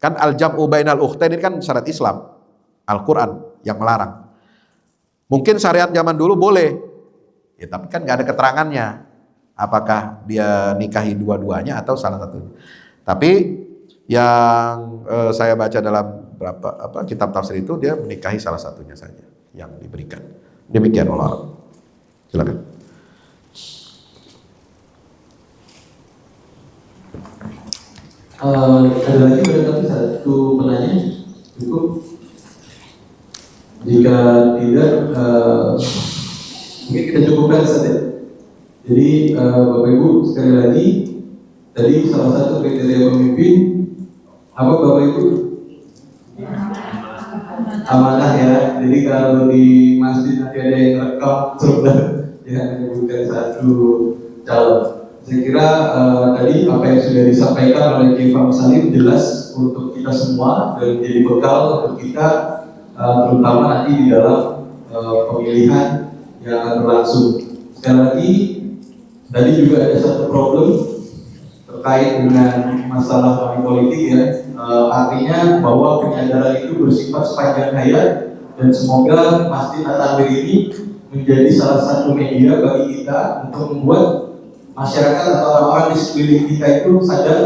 [SPEAKER 1] Kan al-jam'u bainal ukhtain ini kan syariat Islam. Al-Quran yang melarang. Mungkin syariat zaman dulu boleh. Ya tapi kan nggak ada keterangannya. Apakah dia nikahi dua-duanya atau salah satunya. Tapi yang saya baca dalam kitab tafsir itu, dia menikahi salah satunya saja yang diberikan. Demikian Allah. Silakan.
[SPEAKER 3] Ada lagi barangkali satu penanya cukup. Jika tidak, mungkin kita cukupkan saja. Jadi Bapak Ibu sekali lagi, tadi salah satu kriteria pemimpin apa Bapak Ibu? Amanah, ya. Jadi kalau di masjid nanti ada yang rekam coba ya menyebutkan satu calon. Saya kira tadi apa yang sudah disampaikan oleh Kiai Fahmi Salim jelas untuk kita semua dan jadi bekal untuk kita terutama nanti di dalam pemilihan yang akan berlangsung. Sekali lagi, tadi juga ada satu problem terkait dengan masalah money politik ya. Artinya bahwa penyadaran itu bersifat sepanjang hayat, dan semoga Masjid At-Takbir ini menjadi salah satu media bagi kita untuk membuat masyarakat atau orang-orang di sekeliling kita itu sadar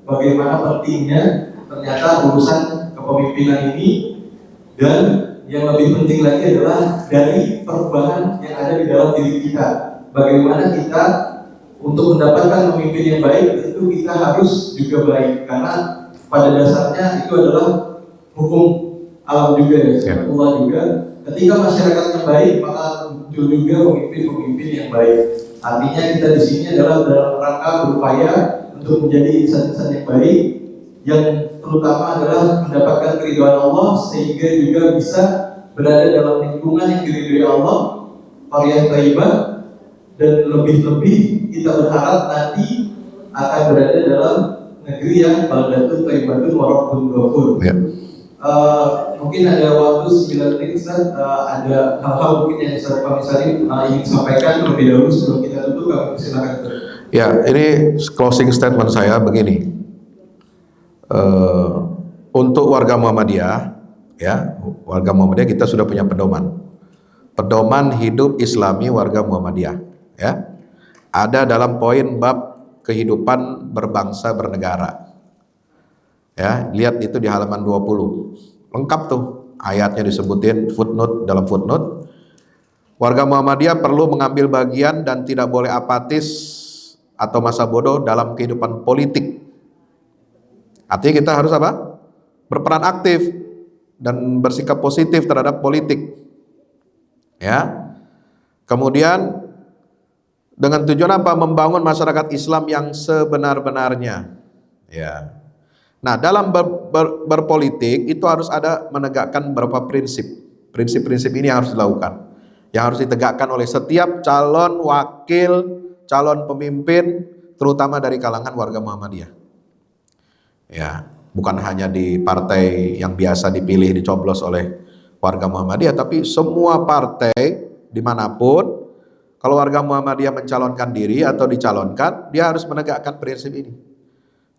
[SPEAKER 3] bagaimana pentingnya ternyata urusan kepemimpinan ini, dan yang lebih penting lagi adalah dari perubahan yang ada di dalam diri kita. Bagaimana kita untuk mendapatkan pemimpin yang baik, tentu kita harus juga baik, karena pada dasarnya itu adalah hukum alam juga ya, Allah juga. Ketika masyarakatnya baik, maka muncul juga pemimpin-pemimpin yang baik. Artinya kita di sini adalah dalam rangka berupaya untuk menjadi insan-insan yang baik, yang terutama adalah mendapatkan keridhaan Allah, sehingga juga bisa berada dalam lingkungan yang diridhoi Allah, qaryah thayyibah, dan lebih-lebih kita berharap nanti akan berada dalam negeri yang baldatun thayyibatun wa rabbun ghafur. Mungkin ada waktu 9 menit Ustaz, ada hal-hal mungkin yang Ustaz Pamisari ingin sampaikan terlebih dahulu sebelum kita tutup, kami silakan.
[SPEAKER 1] Ya, ini closing statement saya begini. Untuk warga Muhammadiyah, ya, warga Muhammadiyah kita sudah punya pedoman hidup Islami warga Muhammadiyah, ya. Ada dalam poin bab kehidupan berbangsa bernegara. Ya, lihat itu di halaman 20. Lengkap tuh, ayatnya disebutin dalam footnote. Warga Muhammadiyah perlu mengambil bagian dan tidak boleh apatis atau masa bodoh dalam kehidupan politik. Artinya kita harus apa? Berperan aktif dan bersikap positif terhadap politik. Ya. Kemudian dengan tujuan apa? Membangun masyarakat Islam yang sebenar-benarnya. Ya. Nah, dalam berpolitik itu harus ada menegakkan beberapa prinsip. Prinsip-prinsip ini yang harus dilakukan, yang harus ditegakkan oleh setiap calon wakil, calon pemimpin, terutama dari kalangan warga Muhammadiyah. Ya, bukan hanya di partai yang biasa dipilih, dicoblos oleh warga Muhammadiyah, tapi semua partai dimanapun, kalau warga Muhammadiyah mencalonkan diri atau dicalonkan, dia harus menegakkan prinsip ini.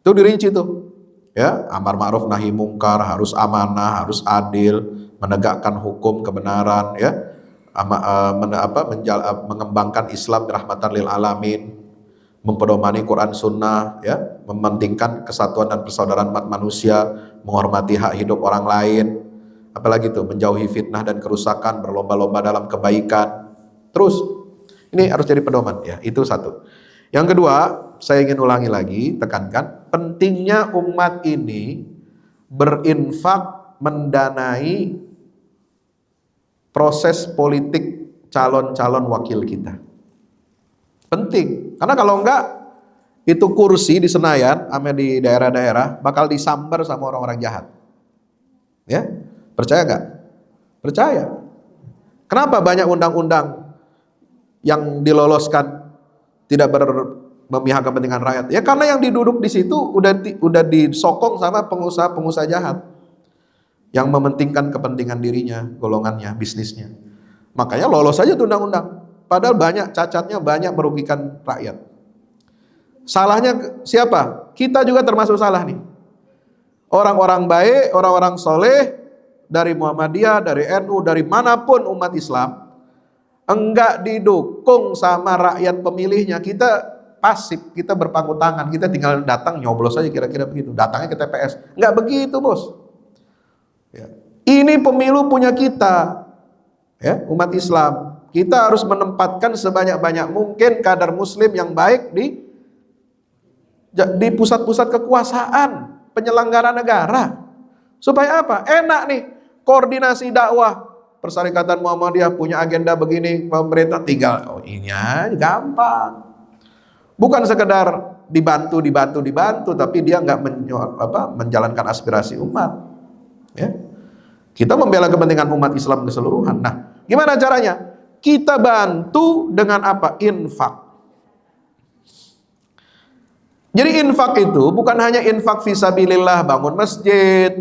[SPEAKER 1] Itu dirinci tuh. Ya, amar ma'ruf nahi mungkar, harus amanah, harus adil, menegakkan hukum kebenaran, ya, mengembangkan Islam rahmatan lil alamin, mempedomani Quran Sunnah, ya, mementingkan kesatuan dan persaudaraan umat manusia, menghormati hak hidup orang lain, apalagi itu menjauhi fitnah dan kerusakan, berlomba-lomba dalam kebaikan. Terus ini harus jadi pedoman, ya, itu satu. Yang kedua, saya ingin ulangi lagi, tekankan pentingnya umat ini berinfak mendanai proses politik calon-calon wakil kita. Penting, karena kalau enggak, itu kursi di Senayan sama di daerah-daerah bakal disambar sama orang-orang jahat. Ya, percaya enggak? Percaya. Kenapa banyak undang-undang yang diloloskan tidak memihak kepentingan rakyat? Ya karena yang diduduk di situ udah disokong sama pengusaha-pengusaha jahat yang mementingkan kepentingan dirinya, golongannya, bisnisnya. Makanya lolos aja tuh undang-undang. Padahal banyak cacatnya, banyak merugikan rakyat. Salahnya siapa? Kita juga termasuk salah nih. Orang-orang baik, orang-orang soleh dari Muhammadiyah, dari NU, dari manapun umat Islam, enggak didukung sama rakyat pemilihnya. Kita pasif, kita berpangku tangan, kita tinggal datang nyoblos aja, kira-kira begitu. Datangnya ke TPS. Enggak begitu, Bos. Ya. Ini pemilu punya kita, ya, umat Islam. Kita harus menempatkan sebanyak-banyak mungkin kader muslim yang baik di pusat-pusat kekuasaan, penyelenggara negara. Supaya apa? Enak nih, koordinasi dakwah. Persyarikatan Muhammadiyah punya agenda begini, pemerintah tinggal, ini aja gampang. Bukan sekedar dibantu, tapi dia nggak menjalankan aspirasi umat. Ya. Kita membela kepentingan umat Islam keseluruhan. Nah, gimana caranya? Kita bantu dengan apa? Infak. Jadi infak itu bukan hanya infak fisabilillah, bangun masjid,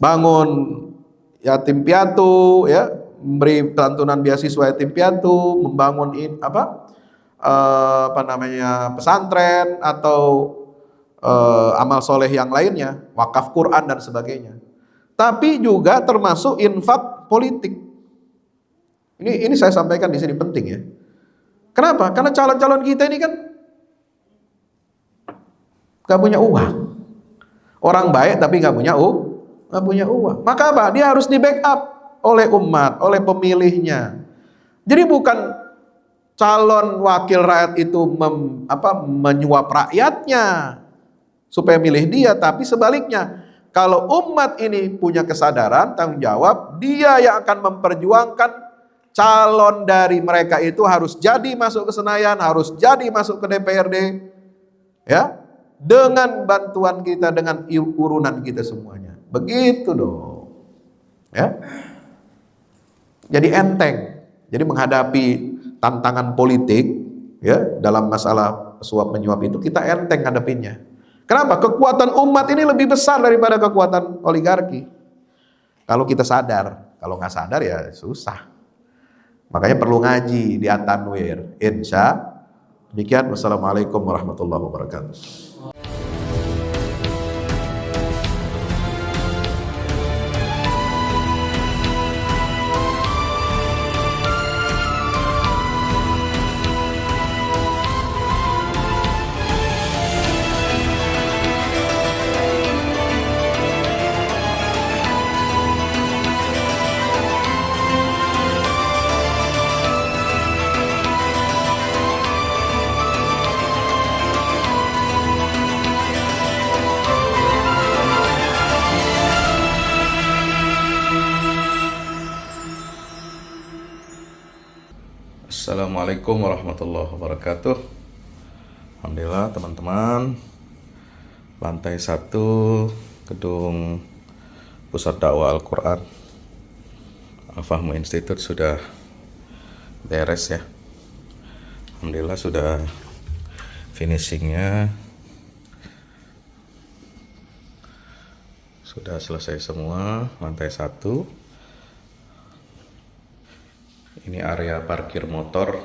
[SPEAKER 1] bangun yatim piatu, ya, memberi santunan beasiswa yatim piatu, membangun pesantren atau amal soleh yang lainnya, wakaf Quran dan sebagainya. Tapi juga termasuk infak politik. Ini saya sampaikan di sini penting ya. Kenapa? Karena calon-calon kita ini kan gak punya uang. Orang baik tapi gak punya uang. Maka apa? Dia harus di backup oleh umat, oleh pemilihnya. Jadi bukan calon wakil rakyat itu menyuap rakyatnya supaya milih dia, tapi sebaliknya. Kalau umat ini punya kesadaran, tanggung jawab, dia yang akan memperjuangkan calon dari mereka itu harus jadi masuk ke Senayan, harus jadi masuk ke DPRD, ya, dengan bantuan kita, dengan urunan kita semuanya. Begitu dong, ya. Jadi enteng. Jadi menghadapi tantangan politik, ya, dalam masalah suap menyuap itu kita enteng hadapinnya. Kenapa? Kekuatan umat ini lebih besar daripada kekuatan oligarki. Kalau kita sadar, kalau nggak sadar ya susah. Makanya perlu ngaji di At-Tanwir. Insya. Demikian. Wassalamualaikum warahmatullahi wabarakatuh. Assalamualaikum warahmatullahi wabarakatuh. Alhamdulillah teman-teman, lantai 1 gedung Pusat Dakwah Al-Quran Al-Fahmu Institute sudah beres ya. Alhamdulillah sudah finishingnya, sudah selesai semua. Lantai 1 ini area parkir motor,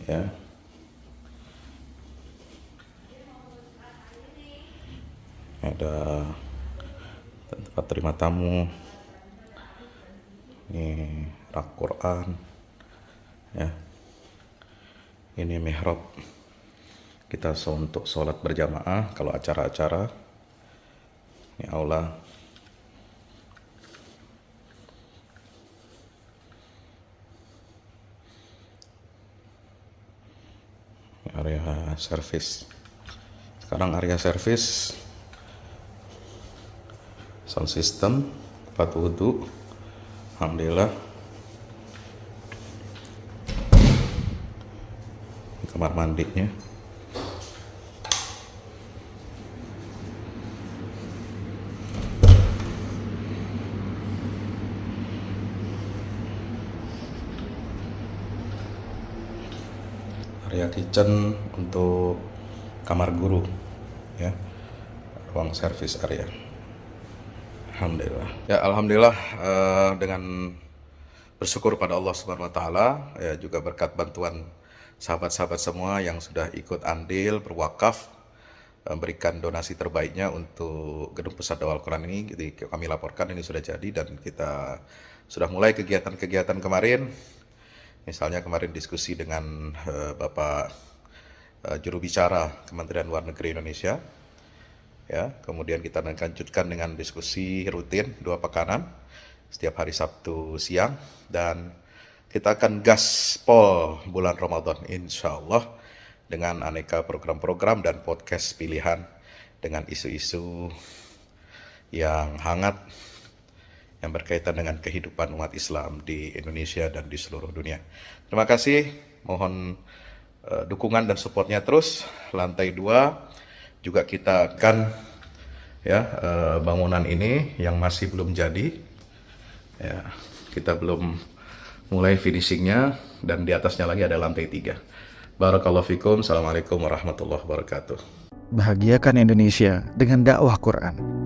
[SPEAKER 1] ya. Ada tempat terima tamu, ini rak Quran, ya. Ini mihrab kita untuk sholat berjamaah kalau acara-acara. Ini aula. Area service. Sekarang area service, sound system, tempat wudhu. Alhamdulillah. Kamar mandinya. Area kitchen untuk kamar guru, ya, ruang service area. Alhamdulillah. Ya, alhamdulillah, dengan bersyukur pada Allah Subhanahu wa taala, ya, juga berkat bantuan sahabat-sahabat semua yang sudah ikut andil berwakaf, berikan donasi terbaiknya untuk gedung Pusat Dakwah Al-Quran ini. Jadi kami laporkan ini sudah jadi dan kita sudah mulai kegiatan-kegiatan kemarin. Misalnya kemarin diskusi dengan Bapak juru bicara Kementerian Luar Negeri Indonesia, ya. Kemudian kita lanjutkan dengan diskusi rutin 2 pekanan setiap hari Sabtu siang, dan kita akan gaspol bulan Ramadan insya Allah dengan aneka program-program dan podcast pilihan dengan isu-isu yang hangat yang berkaitan dengan kehidupan umat Islam di Indonesia dan di seluruh dunia. Terima kasih, mohon dukungan dan supportnya terus. Lantai 2 juga kita akan, ya, bangunan ini yang masih belum jadi, ya, kita belum mulai finishingnya, dan di atasnya lagi ada lantai 3. Barakallahu fikum. Assalamualaikum warahmatullahi wabarakatuh.
[SPEAKER 4] Bahagiakan Indonesia dengan dakwah Quran.